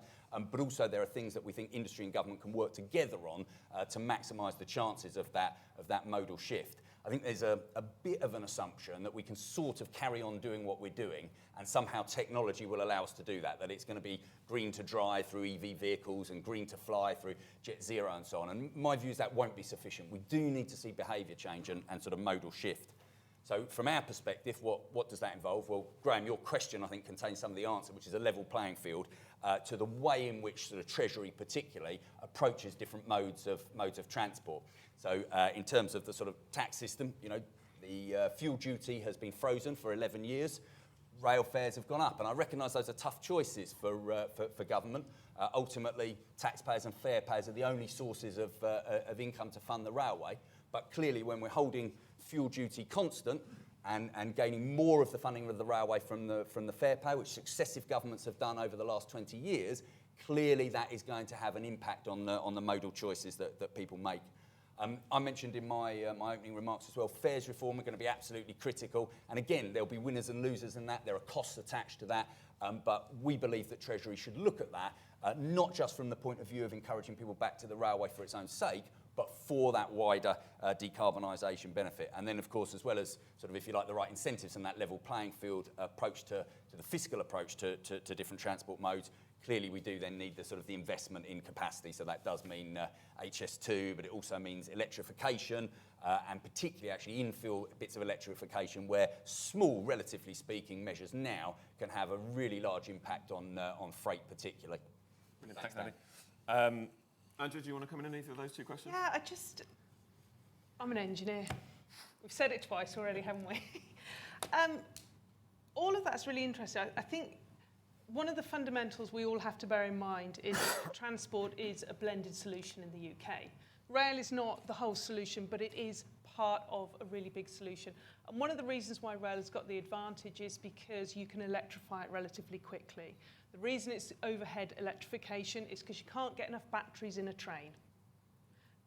But also there are things that we think industry and government can work together on to maximise the chances of that modal shift. I think there's a bit of an assumption that we can sort of carry on doing what we're doing and somehow technology will allow us to do that it's going to be green to drive through EV vehicles and green to fly through Jet Zero and so on. And my view is that won't be sufficient. We do need to see behaviour change and sort of modal shift. So from our perspective, what does that involve? Well, Graham, your question, I think, contains some of the answer, which is a level playing field to the way in which sort of Treasury particularly approaches different modes of transport. So in terms of the sort of tax system, you know, the fuel duty has been frozen for 11 years. Rail fares have gone up, and I recognise those are tough choices for government. Ultimately, taxpayers and fare payers are the only sources of income to fund the railway. But clearly, when we're holding fuel duty constant and gaining more of the funding of the railway from the fare payer, which successive governments have done over the last 20 years, clearly that is going to have an impact on the modal choices that people make. I mentioned in my opening remarks as well, fares reform are going to be absolutely critical. And again, there'll be winners and losers in that. There are costs attached to that. But we believe that Treasury should look at that, not just from the point of view of encouraging people back to the railway for its own sake, but for that wider decarbonisation benefit. And then, of course, as well as sort of, if you like, the right incentives and that level playing field approach to the fiscal approach to different transport modes, clearly we do then need the sort of the investment in capacity. So that does mean HS2, but it also means electrification and particularly actually infill bits of electrification where small, relatively speaking, measures now can have a really large impact on freight particularly. Brilliant. Thanks, Andy. Andrew, do you want to come in on either of those two questions? Yeah, I'm an engineer. We've said it twice already, haven't we? All of that's really interesting. I think one of the fundamentals we all have to bear in mind is that transport is a blended solution in the UK. Rail is not the whole solution, but it is part of a really big solution. And one of the reasons why rail has got the advantage is because you can electrify it relatively quickly. The reason it's overhead electrification is because you can't get enough batteries in a train.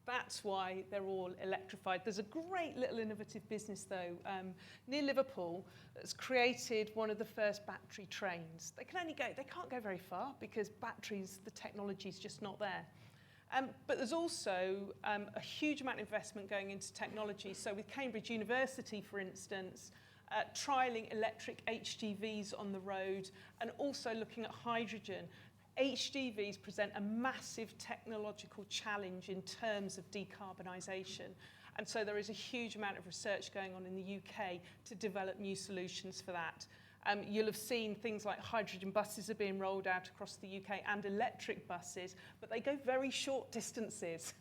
That's why they're all electrified. There's a great little innovative business, though, near Liverpool that's created one of the first battery trains. They can't go very far because batteries, the technology's just not there. But there's also a huge amount of investment going into technology. So with Cambridge University, for instance, trialling electric HGVs on the road and also looking at hydrogen. HGVs present a massive technological challenge in terms of decarbonisation. And so there is a huge amount of research going on in the UK to develop new solutions for that. You'll have seen things like hydrogen buses are being rolled out across the UK and electric buses, but they go very short distances.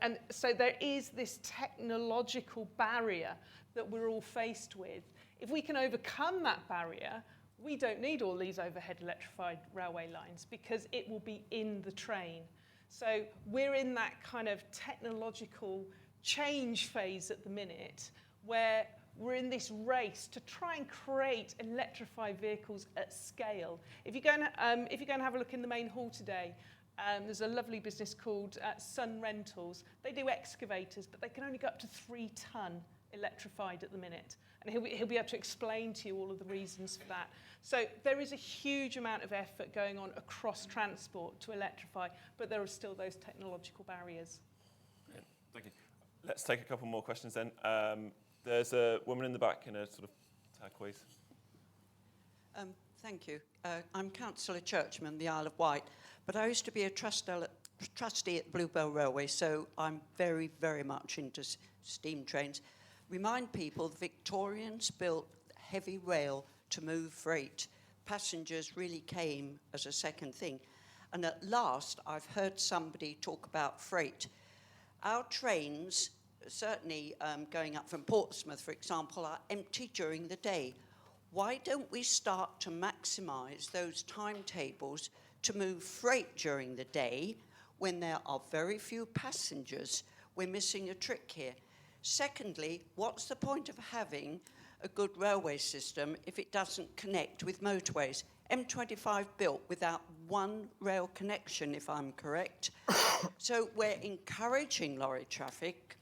And so there is this technological barrier that we're all faced with. If we can overcome that barrier, we don't need all these overhead electrified railway lines because it will be in the train. So we're in that kind of technological change phase at the minute where we're in this race to try and create electrified vehicles at scale. If you go and have a look in the main hall today, there's a lovely business called Sun Rentals. They do excavators, but they can only go up to 3 ton electrified at the minute. And he'll be able to explain to you all of the reasons for that. So there is a huge amount of effort going on across transport to electrify, but there are still those technological barriers. Yeah, thank you. Let's take a couple more questions then. There's a woman in the back in a sort of turquoise. Thank you. I'm Councillor Churchman, the Isle of Wight, but I used to be a trustee at Bluebell Railway, so I'm very, very much into steam trains. Remind people the Victorians built heavy rail to move freight. Passengers really came as a second thing. And at last, I've heard somebody talk about freight. Our trains, certainly going up from Portsmouth, for example, are empty during the day. Why don't we start to maximise those timetables to move freight during the day when there are very few passengers? We're missing a trick here. Secondly, what's the point of having a good railway system if it doesn't connect with motorways? M25 built without one rail connection, if I'm correct. So we're encouraging lorry traffic.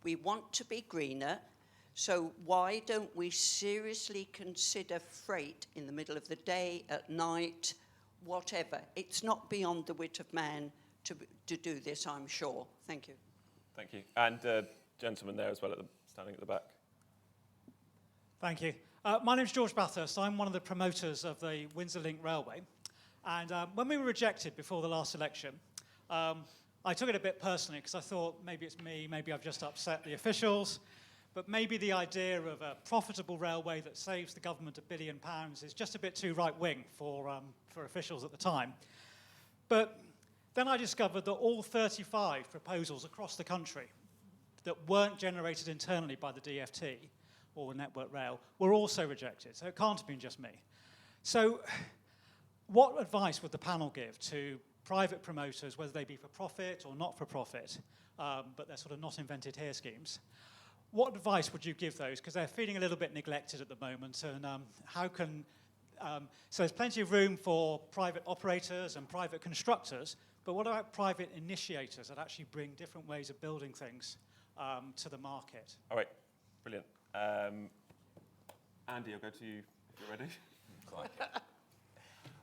We want to be greener. So why don't we seriously consider freight in the middle of the day, at night, whatever? It's not beyond the wit of man to do this, I'm sure. Thank you. Thank you. And gentleman there as well, standing at the back. Thank you. My name's George Bathurst. I'm one of the promoters of the Windsor Link Railway. And when we were rejected before the last election, I took it a bit personally because I thought maybe it's me, maybe I've just upset the officials, but maybe the idea of a profitable railway that saves the government £1 billion is just a bit too right-wing for officials at the time. But then I discovered that all 35 proposals across the country that weren't generated internally by the DFT or Network Rail were also rejected, so it can't have been just me. So what advice would the panel give to private promoters, whether they be for profit or not for profit, but they're sort of not invented here schemes? What advice would you give those? Because they're feeling a little bit neglected at the moment, and how can... so there's plenty of room for private operators and private constructors, but what about private initiators that actually bring different ways of building things to the market? All right, brilliant. Andy, I'll go to you if you're ready.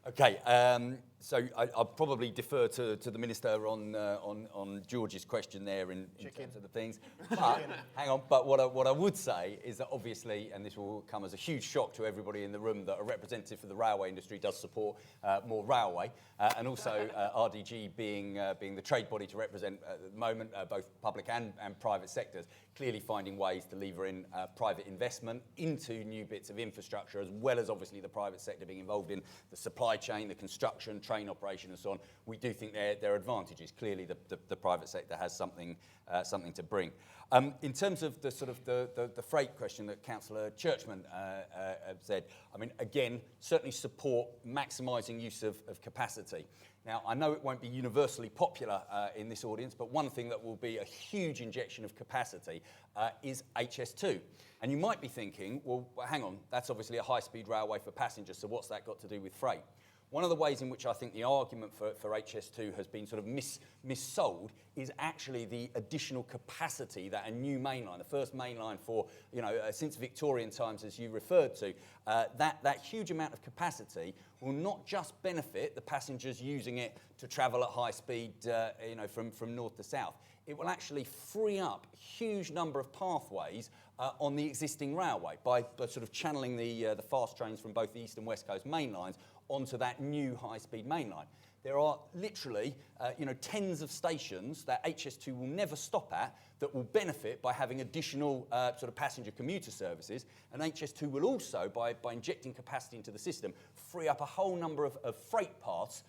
Okay, so I'll probably defer to the Minister on George's question there in terms of the things. But, hang on, but what I would say is that obviously, and this will come as a huge shock to everybody in the room, that a representative for the railway industry does support more railway, and also RDG being the trade body to represent at the moment both public and private sectors, clearly finding ways to lever in private investment into new bits of infrastructure, as well as obviously the private sector being involved in the supply chain, the construction, train operation and so on. We do think there are advantages. Clearly the private sector has something to bring. In terms of the sort of the freight question that Councillor Churchman said, I mean, again, certainly support maximising use of capacity. Now, I know it won't be universally popular in this audience, but one thing that will be a huge injection of capacity is HS2. And you might be thinking, well, hang on, that's obviously a high-speed railway for passengers, so what's that got to do with freight? One of the ways in which I think the argument for HS2 has been sort of missold is actually the additional capacity that a new mainline, the first mainline for, since Victorian times, as you referred to, that huge amount of capacity will not just benefit the passengers using it to travel at high speed, from north to south. It will actually free up a huge number of pathways on the existing railway by sort of channeling the fast trains from both the East and West Coast main lines onto that new high-speed main line. There are literally, tens of stations that HS2 will never stop at that will benefit by having additional sort of passenger commuter services. And HS2 will also, by injecting capacity into the system, free up a whole number of freight paths,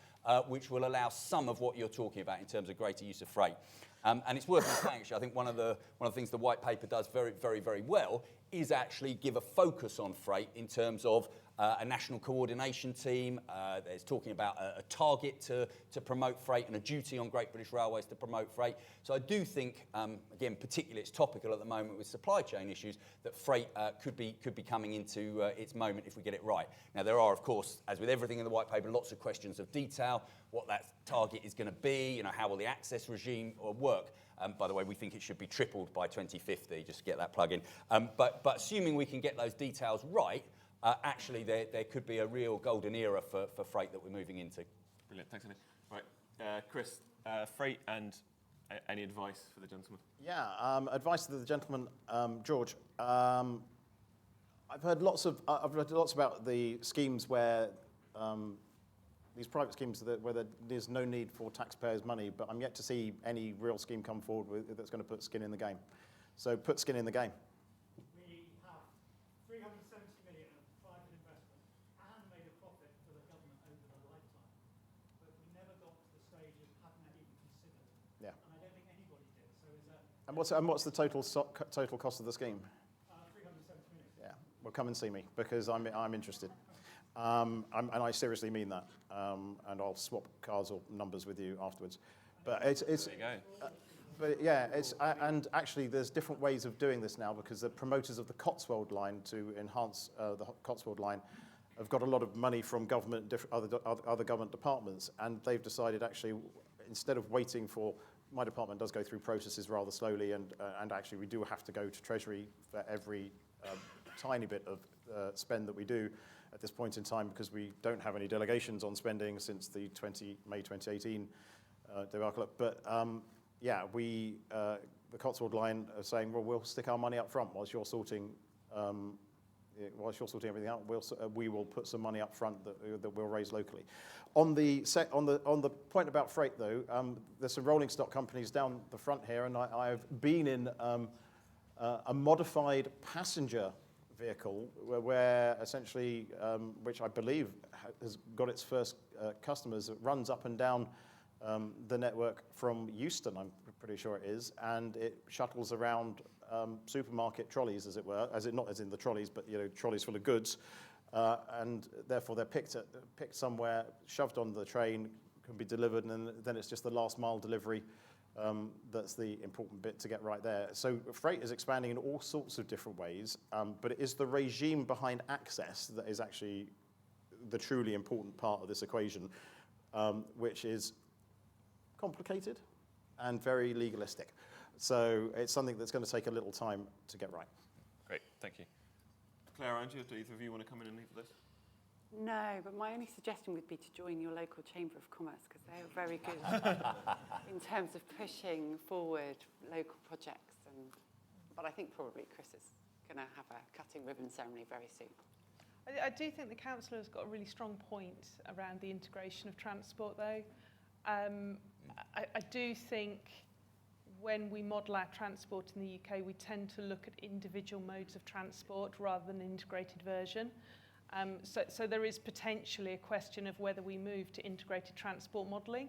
which will allow some of what you're talking about in terms of greater use of freight. And it's worth saying, actually, I think one of the things the white paper does very, very, very well is actually give a focus on freight in terms of a national coordination team. There's talking about a target to promote freight and a duty on Great British Railways to promote freight. So I do think, again, particularly it's topical at the moment with supply chain issues, that freight could be coming into its moment if we get it right. Now, there are, of course, as with everything in the white paper, lots of questions of detail, what that target is going to be, how will the access regime work. By the way, we think it should be tripled by 2050, just to get that plug in. But assuming we can get those details right, actually there could be a real golden era for freight that we're moving into. Brilliant, thanks, Andy. Right, Chris, freight and any advice for the gentleman? Yeah, advice to the gentleman, George. I've heard lots about the schemes where these private schemes where there's no need for taxpayers' money, but I'm yet to see any real scheme come forward that's going to put skin in the game. So put skin in the game. We have 370 million of private investment and made a profit for the government over their lifetime, but we never got to the stage of having that even considered. Yeah. And I don't think anybody did. So is that? And what's the total cost of the scheme? 370 million. Yeah, well, come and see me because I'm interested. And I seriously mean that. And I'll swap cards or numbers with you afterwards. But it's there you go. But yeah, and actually there's different ways of doing this now because the promoters of the Cotswold line to enhance the Cotswold line have got a lot of money from government, other government departments, and they've decided actually instead of waiting for my department does go through processes rather slowly, and actually we do have to go to Treasury for every tiny bit of spend that we do at this point in time, because we don't have any delegations on spending since the May 2018 debacle. But yeah, the Cotswold line are saying, well, we'll stick our money up front whilst you're sorting everything out. We will put some money up front that we'll raise locally. On the point about freight, though, there's some rolling stock companies down the front here, and I've been in a modified passenger vehicle where essentially, which I believe has got its first customers. It runs up and down the network from Euston, I'm pretty sure it is, and it shuttles around supermarket trolleys, as it were, not as in the trolleys, but trolleys full of goods, and therefore they're picked somewhere, shoved onto the train, can be delivered, and then it's just the last mile delivery. That's the important bit to get right there. So freight is expanding in all sorts of different ways, but it is the regime behind access that is actually the truly important part of this equation, which is complicated and very legalistic. So it's something that's going to take a little time to get right. Great, thank you. Claire, Andrew, do either of you want to come in and lead this? No, but my only suggestion would be to join your local Chamber of Commerce, because they are very good in terms of pushing forward local projects. But I think probably Chris is going to have a cutting ribbon ceremony very soon. I do think the councillor has got a really strong point around the integration of transport, though. I do think when we model our transport in the UK, we tend to look at individual modes of transport rather than an integrated version. So there is potentially a question of whether we move to integrated transport modelling,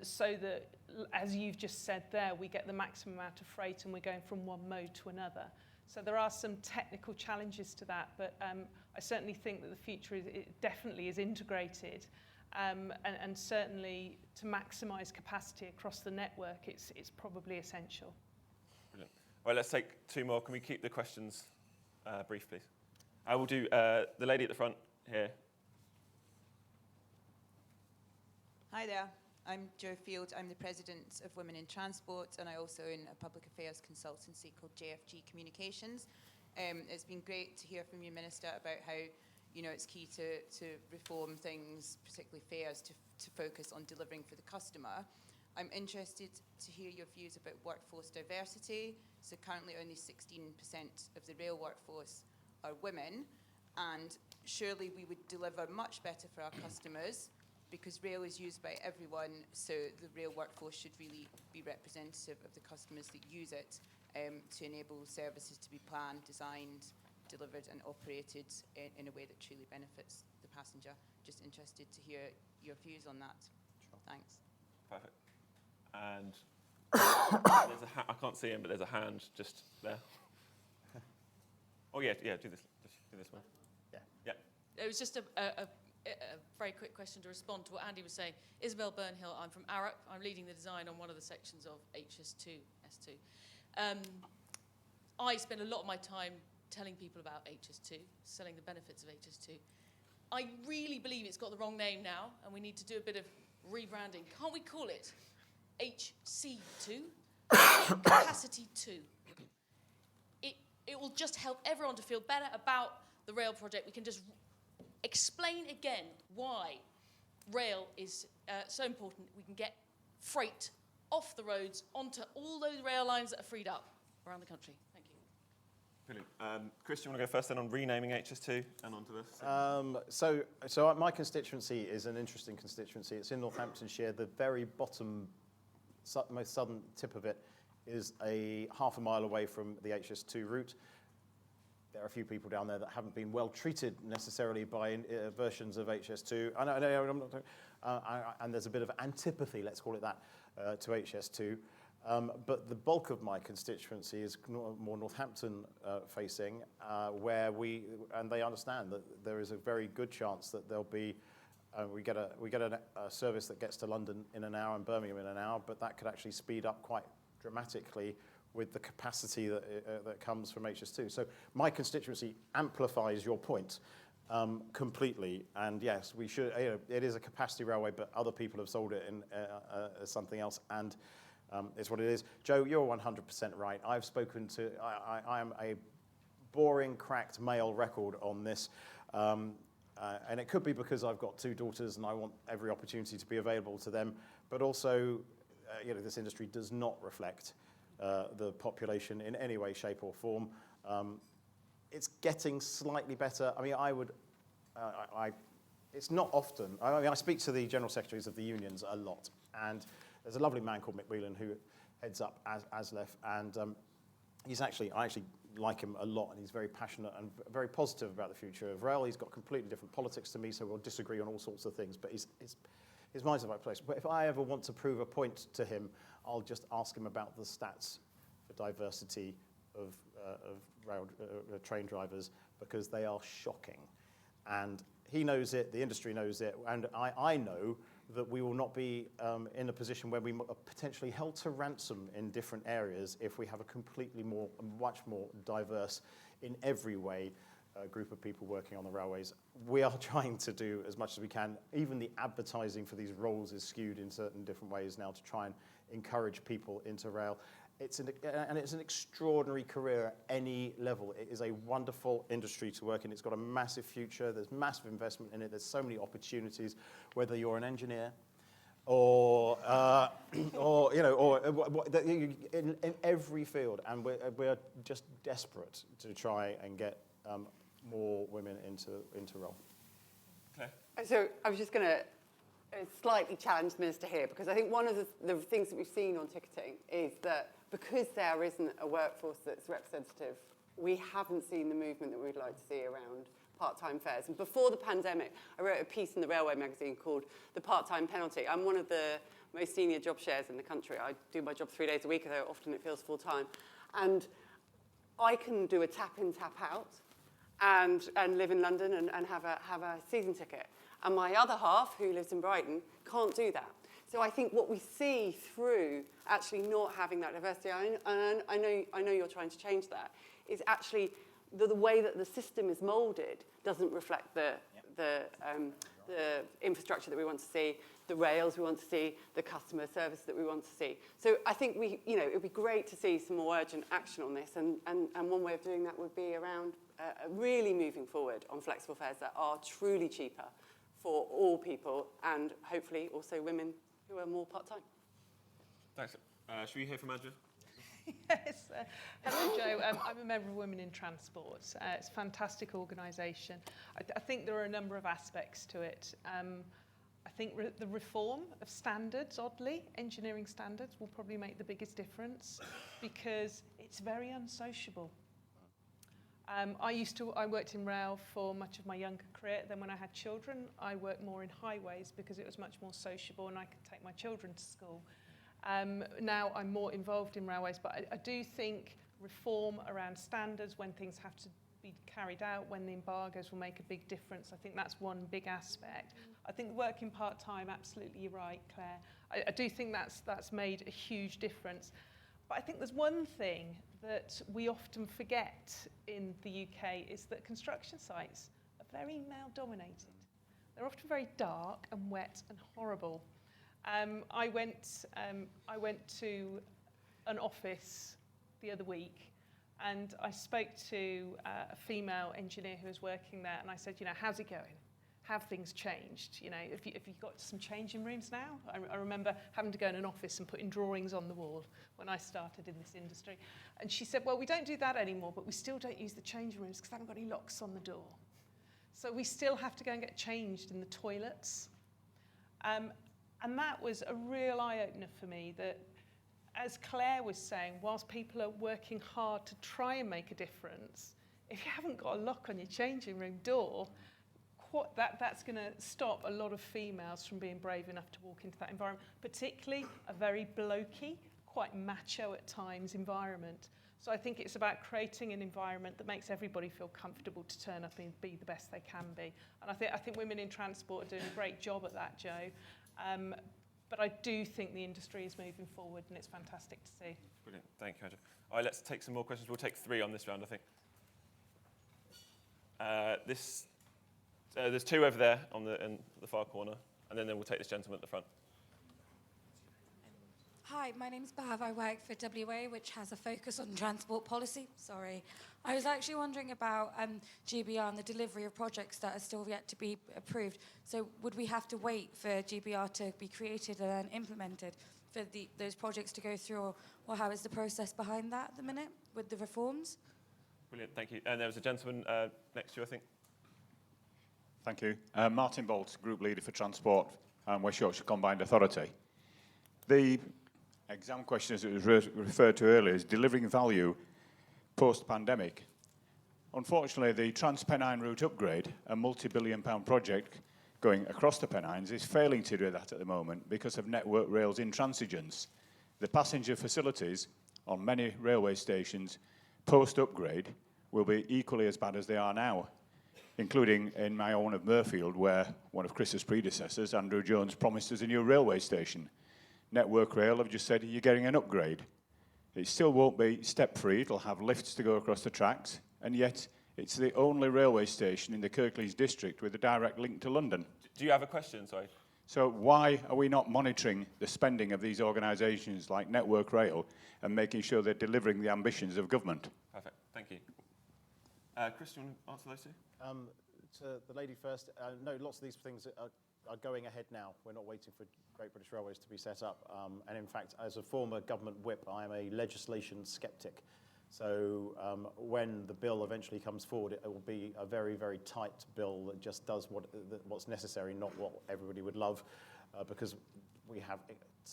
so that, as you've just said there, we get the maximum amount of freight and we're going from one mode to another. So there are some technical challenges to that, but I certainly think that the future definitely is integrated, and certainly to maximise capacity across the network, it's probably essential. Brilliant. All right, let's take two more. Can we keep the questions brief, please? I will do the lady at the front here. Hi there, I'm Jo Field. I'm the president of Women in Transport, and I also own a public affairs consultancy called JFG Communications. It's been great to hear from you, Minister, about how it's key to reform things, particularly fares, to focus on delivering for the customer. I'm interested to hear your views about workforce diversity. So currently only 16% of the rail workforce are women, and surely we would deliver much better for our customers, because rail is used by everyone, so the rail workforce should really be representative of the customers that use it, to enable services to be planned, designed, delivered and operated in a way that truly benefits the passenger. Just interested to hear your views on that. Sure. Thanks. Perfect. And there's I can't see him, but there's a hand just there. Oh yeah, do this. Just do this one. Yeah. It was just a very quick question to respond to what Andy was saying. Isabel Burnhill, I'm from Arup. I'm leading the design on one of the sections of HS2, S2. I spend a lot of my time telling people about HS2, selling the benefits of HS2. I really believe it's got the wrong name now, and we need to do a bit of rebranding. Can't we call it HC2? Capacity 2. It will just help everyone to feel better about the rail project. We can just explain again why rail is so important. We can get freight off the roads onto all those rail lines that are freed up around the country. Thank you. Brilliant. Chris, do you want to go first then on renaming HS2 and onto this? So my constituency is an interesting constituency. It's in Northamptonshire. The very bottom, most southern tip of it is a half a mile away from the HS2 route. There are a few people down there that haven't been well treated necessarily by versions of HS2. And there's a bit of antipathy, let's call it that, to HS2. But the bulk of my constituency is more Northampton facing, where they understand that there is a very good chance that there'll be, we get a service that gets to London in an hour and Birmingham in an hour, but that could actually speed up quite dramatically with the capacity that comes from HS2. So my constituency amplifies your point completely. And yes, we should. It is a capacity railway, but other people have sold it as something else. And is what it is. Joe, you're 100% right. I've spoken to, I am a boring, cracked male record on this. And it could be because I've got 2 daughters and I want every opportunity to be available to them. But also, this industry does not reflect the population in any way, shape or form. It's getting slightly better. I mean, it's not often. I speak to the general secretaries of the unions a lot. And there's a lovely man called Mick Whelan who heads up ASLEF. And I actually like him a lot, and he's very passionate and very positive about the future of rail. He's got completely different politics to me, so we'll disagree on all sorts of things, but his mind's in the right place. But if I ever want to prove a point to him, I'll just ask him about the stats for diversity of rail train drivers, because they are shocking. And he knows it, the industry knows it, and I know that we will not be in a position where we are potentially held to ransom in different areas if we have a much more diverse, in every way, group of people working on the railways. We are trying to do as much as we can. Even the advertising for these roles is skewed in certain different ways now to try and encourage people into rail. It's an extraordinary career at any level. It is a wonderful industry to work in. It's got a massive future. There's massive investment in it. There's so many opportunities, whether you're an engineer or in every field. And we're just desperate to try and get more women into role. Okay. So I was just going to slightly challenge the Minister here, because I think one of the things that we've seen on ticketing is that because there isn't a workforce that's representative, we haven't seen the movement that we'd like to see around part-time fares. And before the pandemic, I wrote a piece in the Railway magazine called The Part-Time Penalty. I'm one of the most senior job shares in the country. I do my job 3 days a week, although often it feels full-time. And I can do a tap-in, tap-out and live in London and have a season ticket. And my other half, who lives in Brighton, can't do that. So I think what we see through actually not having that diversity, and I know you're trying to change that, is actually the way that the system is moulded doesn't reflect the infrastructure that we want to see, the rails we want to see, the customer service that we want to see. So I think it would be great to see some more urgent action on this, and one way of doing that would be around really moving forward on flexible fares that are truly cheaper for all people, and hopefully also women who are more part-time. Thanks. Should we hear from Andrew? Yes. Hello, Joe. I'm a member of Women in Transport. It's a fantastic organisation. I think there are a number of aspects to it. I think the reform of standards, oddly, engineering standards, will probably make the biggest difference, because it's very unsociable. I worked in rail for much of my younger career. Then when I had children, I worked more in highways because it was much more sociable and I could take my children to school. Now I'm more involved in railways, but I do think reform around standards, when things have to be carried out, when the embargoes, will make a big difference. I think that's one big aspect. I think working part-time, absolutely, you're right, Claire. I do think that's made a huge difference. But I think there's one thing that we often forget in the UK, is that construction sites are very male-dominated. They're often very dark and wet and horrible. I went to an office the other week, and I spoke to a female engineer who was working there, and I said, how's it going? Have things changed? Have you got some changing rooms now? I remember having to go in an office and putting drawings on the wall when I started in this industry. And she said, well, we don't do that anymore, but we still don't use the changing rooms because they haven't got any locks on the door. So we still have to go and get changed in the toilets. And that was a real eye-opener for me, that, as Claire was saying, whilst people are working hard to try and make a difference, if you haven't got a lock on your changing room door, that's going to stop a lot of females from being brave enough to walk into that environment, particularly a very blokey, quite macho at times environment. So I think it's about creating an environment that makes everybody feel comfortable to turn up and be the best they can be. And I think Women in Transport are doing a great job at that, Joe. But I do think the industry is moving forward, and it's fantastic to see. Brilliant. Thank you, Andrew. All right, let's take some more questions. We'll take 3 on this round, I think. There's 2 over there in the far corner, and then we'll take this gentleman at the front. Hi, my name's Bav. I work for WA, which has a focus on transport policy. Sorry. I was actually wondering about GBR and the delivery of projects that are still yet to be approved. So would we have to wait for GBR to be created and implemented for those projects to go through, or how is the process behind that at the minute with the reforms? Brilliant, thank you. And there was a gentleman next to you, I think. Thank you. Martin Bolt, Group Leader for Transport and West Yorkshire Combined Authority. The exam question, as it was referred to earlier, is delivering value post-pandemic. Unfortunately, the Trans-Pennine Route upgrade, a multi-billion-pound project going across the Pennines, is failing to do that at the moment because of Network Rail's intransigence. The passenger facilities on many railway stations post-upgrade will be equally as bad as they are now, including in my own of Murfield, where one of Chris's predecessors, Andrew Jones, promised us a new railway station. Network Rail have just said you're getting an upgrade. It still won't be step-free, it'll have lifts to go across the tracks, and yet it's the only railway station in the Kirklees district with a direct link to London. Do you have a question, sorry? So why are we not monitoring the spending of these organisations like Network Rail and making sure they're delivering the ambitions of government? Perfect, thank you. Chris, do you want to answer those two? To the lady first, no, lots of these things are going ahead now. We're not waiting for Great British Railways to be set up. And in fact, as a former government whip, I am a legislation sceptic. So when the bill eventually comes forward, it will be a very, very tight bill that just does what's necessary, not what everybody would love, because we have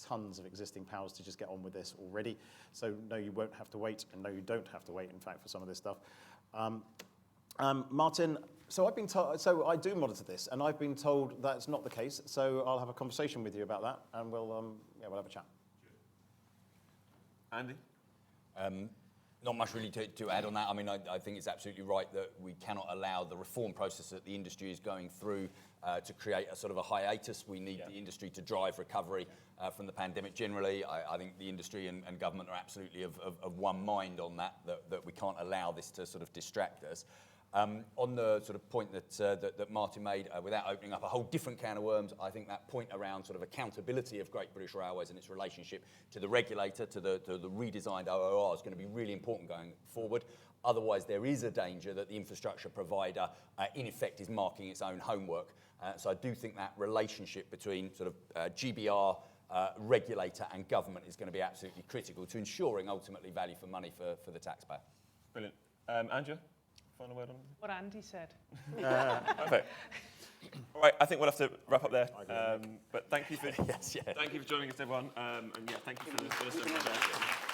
tons of existing powers to just get on with this already. So no, you won't have to wait, and no, you don't have to wait, in fact, for some of this stuff. Martin, so I've been told, so I do monitor this, and I've been told that's not the case. So I'll have a conversation with you about that, and we'll have a chat. Andy? Not much really to add on that. I mean, I think it's absolutely right that we cannot allow the reform process that the industry is going through to create a sort of a hiatus. We need the industry to drive recovery from the pandemic generally. I think the industry and government are absolutely of one mind on that we can't allow this to sort of distract us. On the sort of point that Martin made, without opening up a whole different can of worms, I think that point around sort of accountability of Great British Railways and its relationship to the regulator, to the redesigned OOR is going to be really important going forward. Otherwise, there is a danger that the infrastructure provider, in effect, is marking its own homework. So I do think that relationship between sort of GBR, regulator and government is going to be absolutely critical to ensuring ultimately value for money for the taxpayer. Brilliant. Andrew? Final word on What Andy said. Perfect. All right, I think we'll have to wrap up there. But thank you for Yes, yeah. Thank you for joining us, everyone. And yeah, thank you for the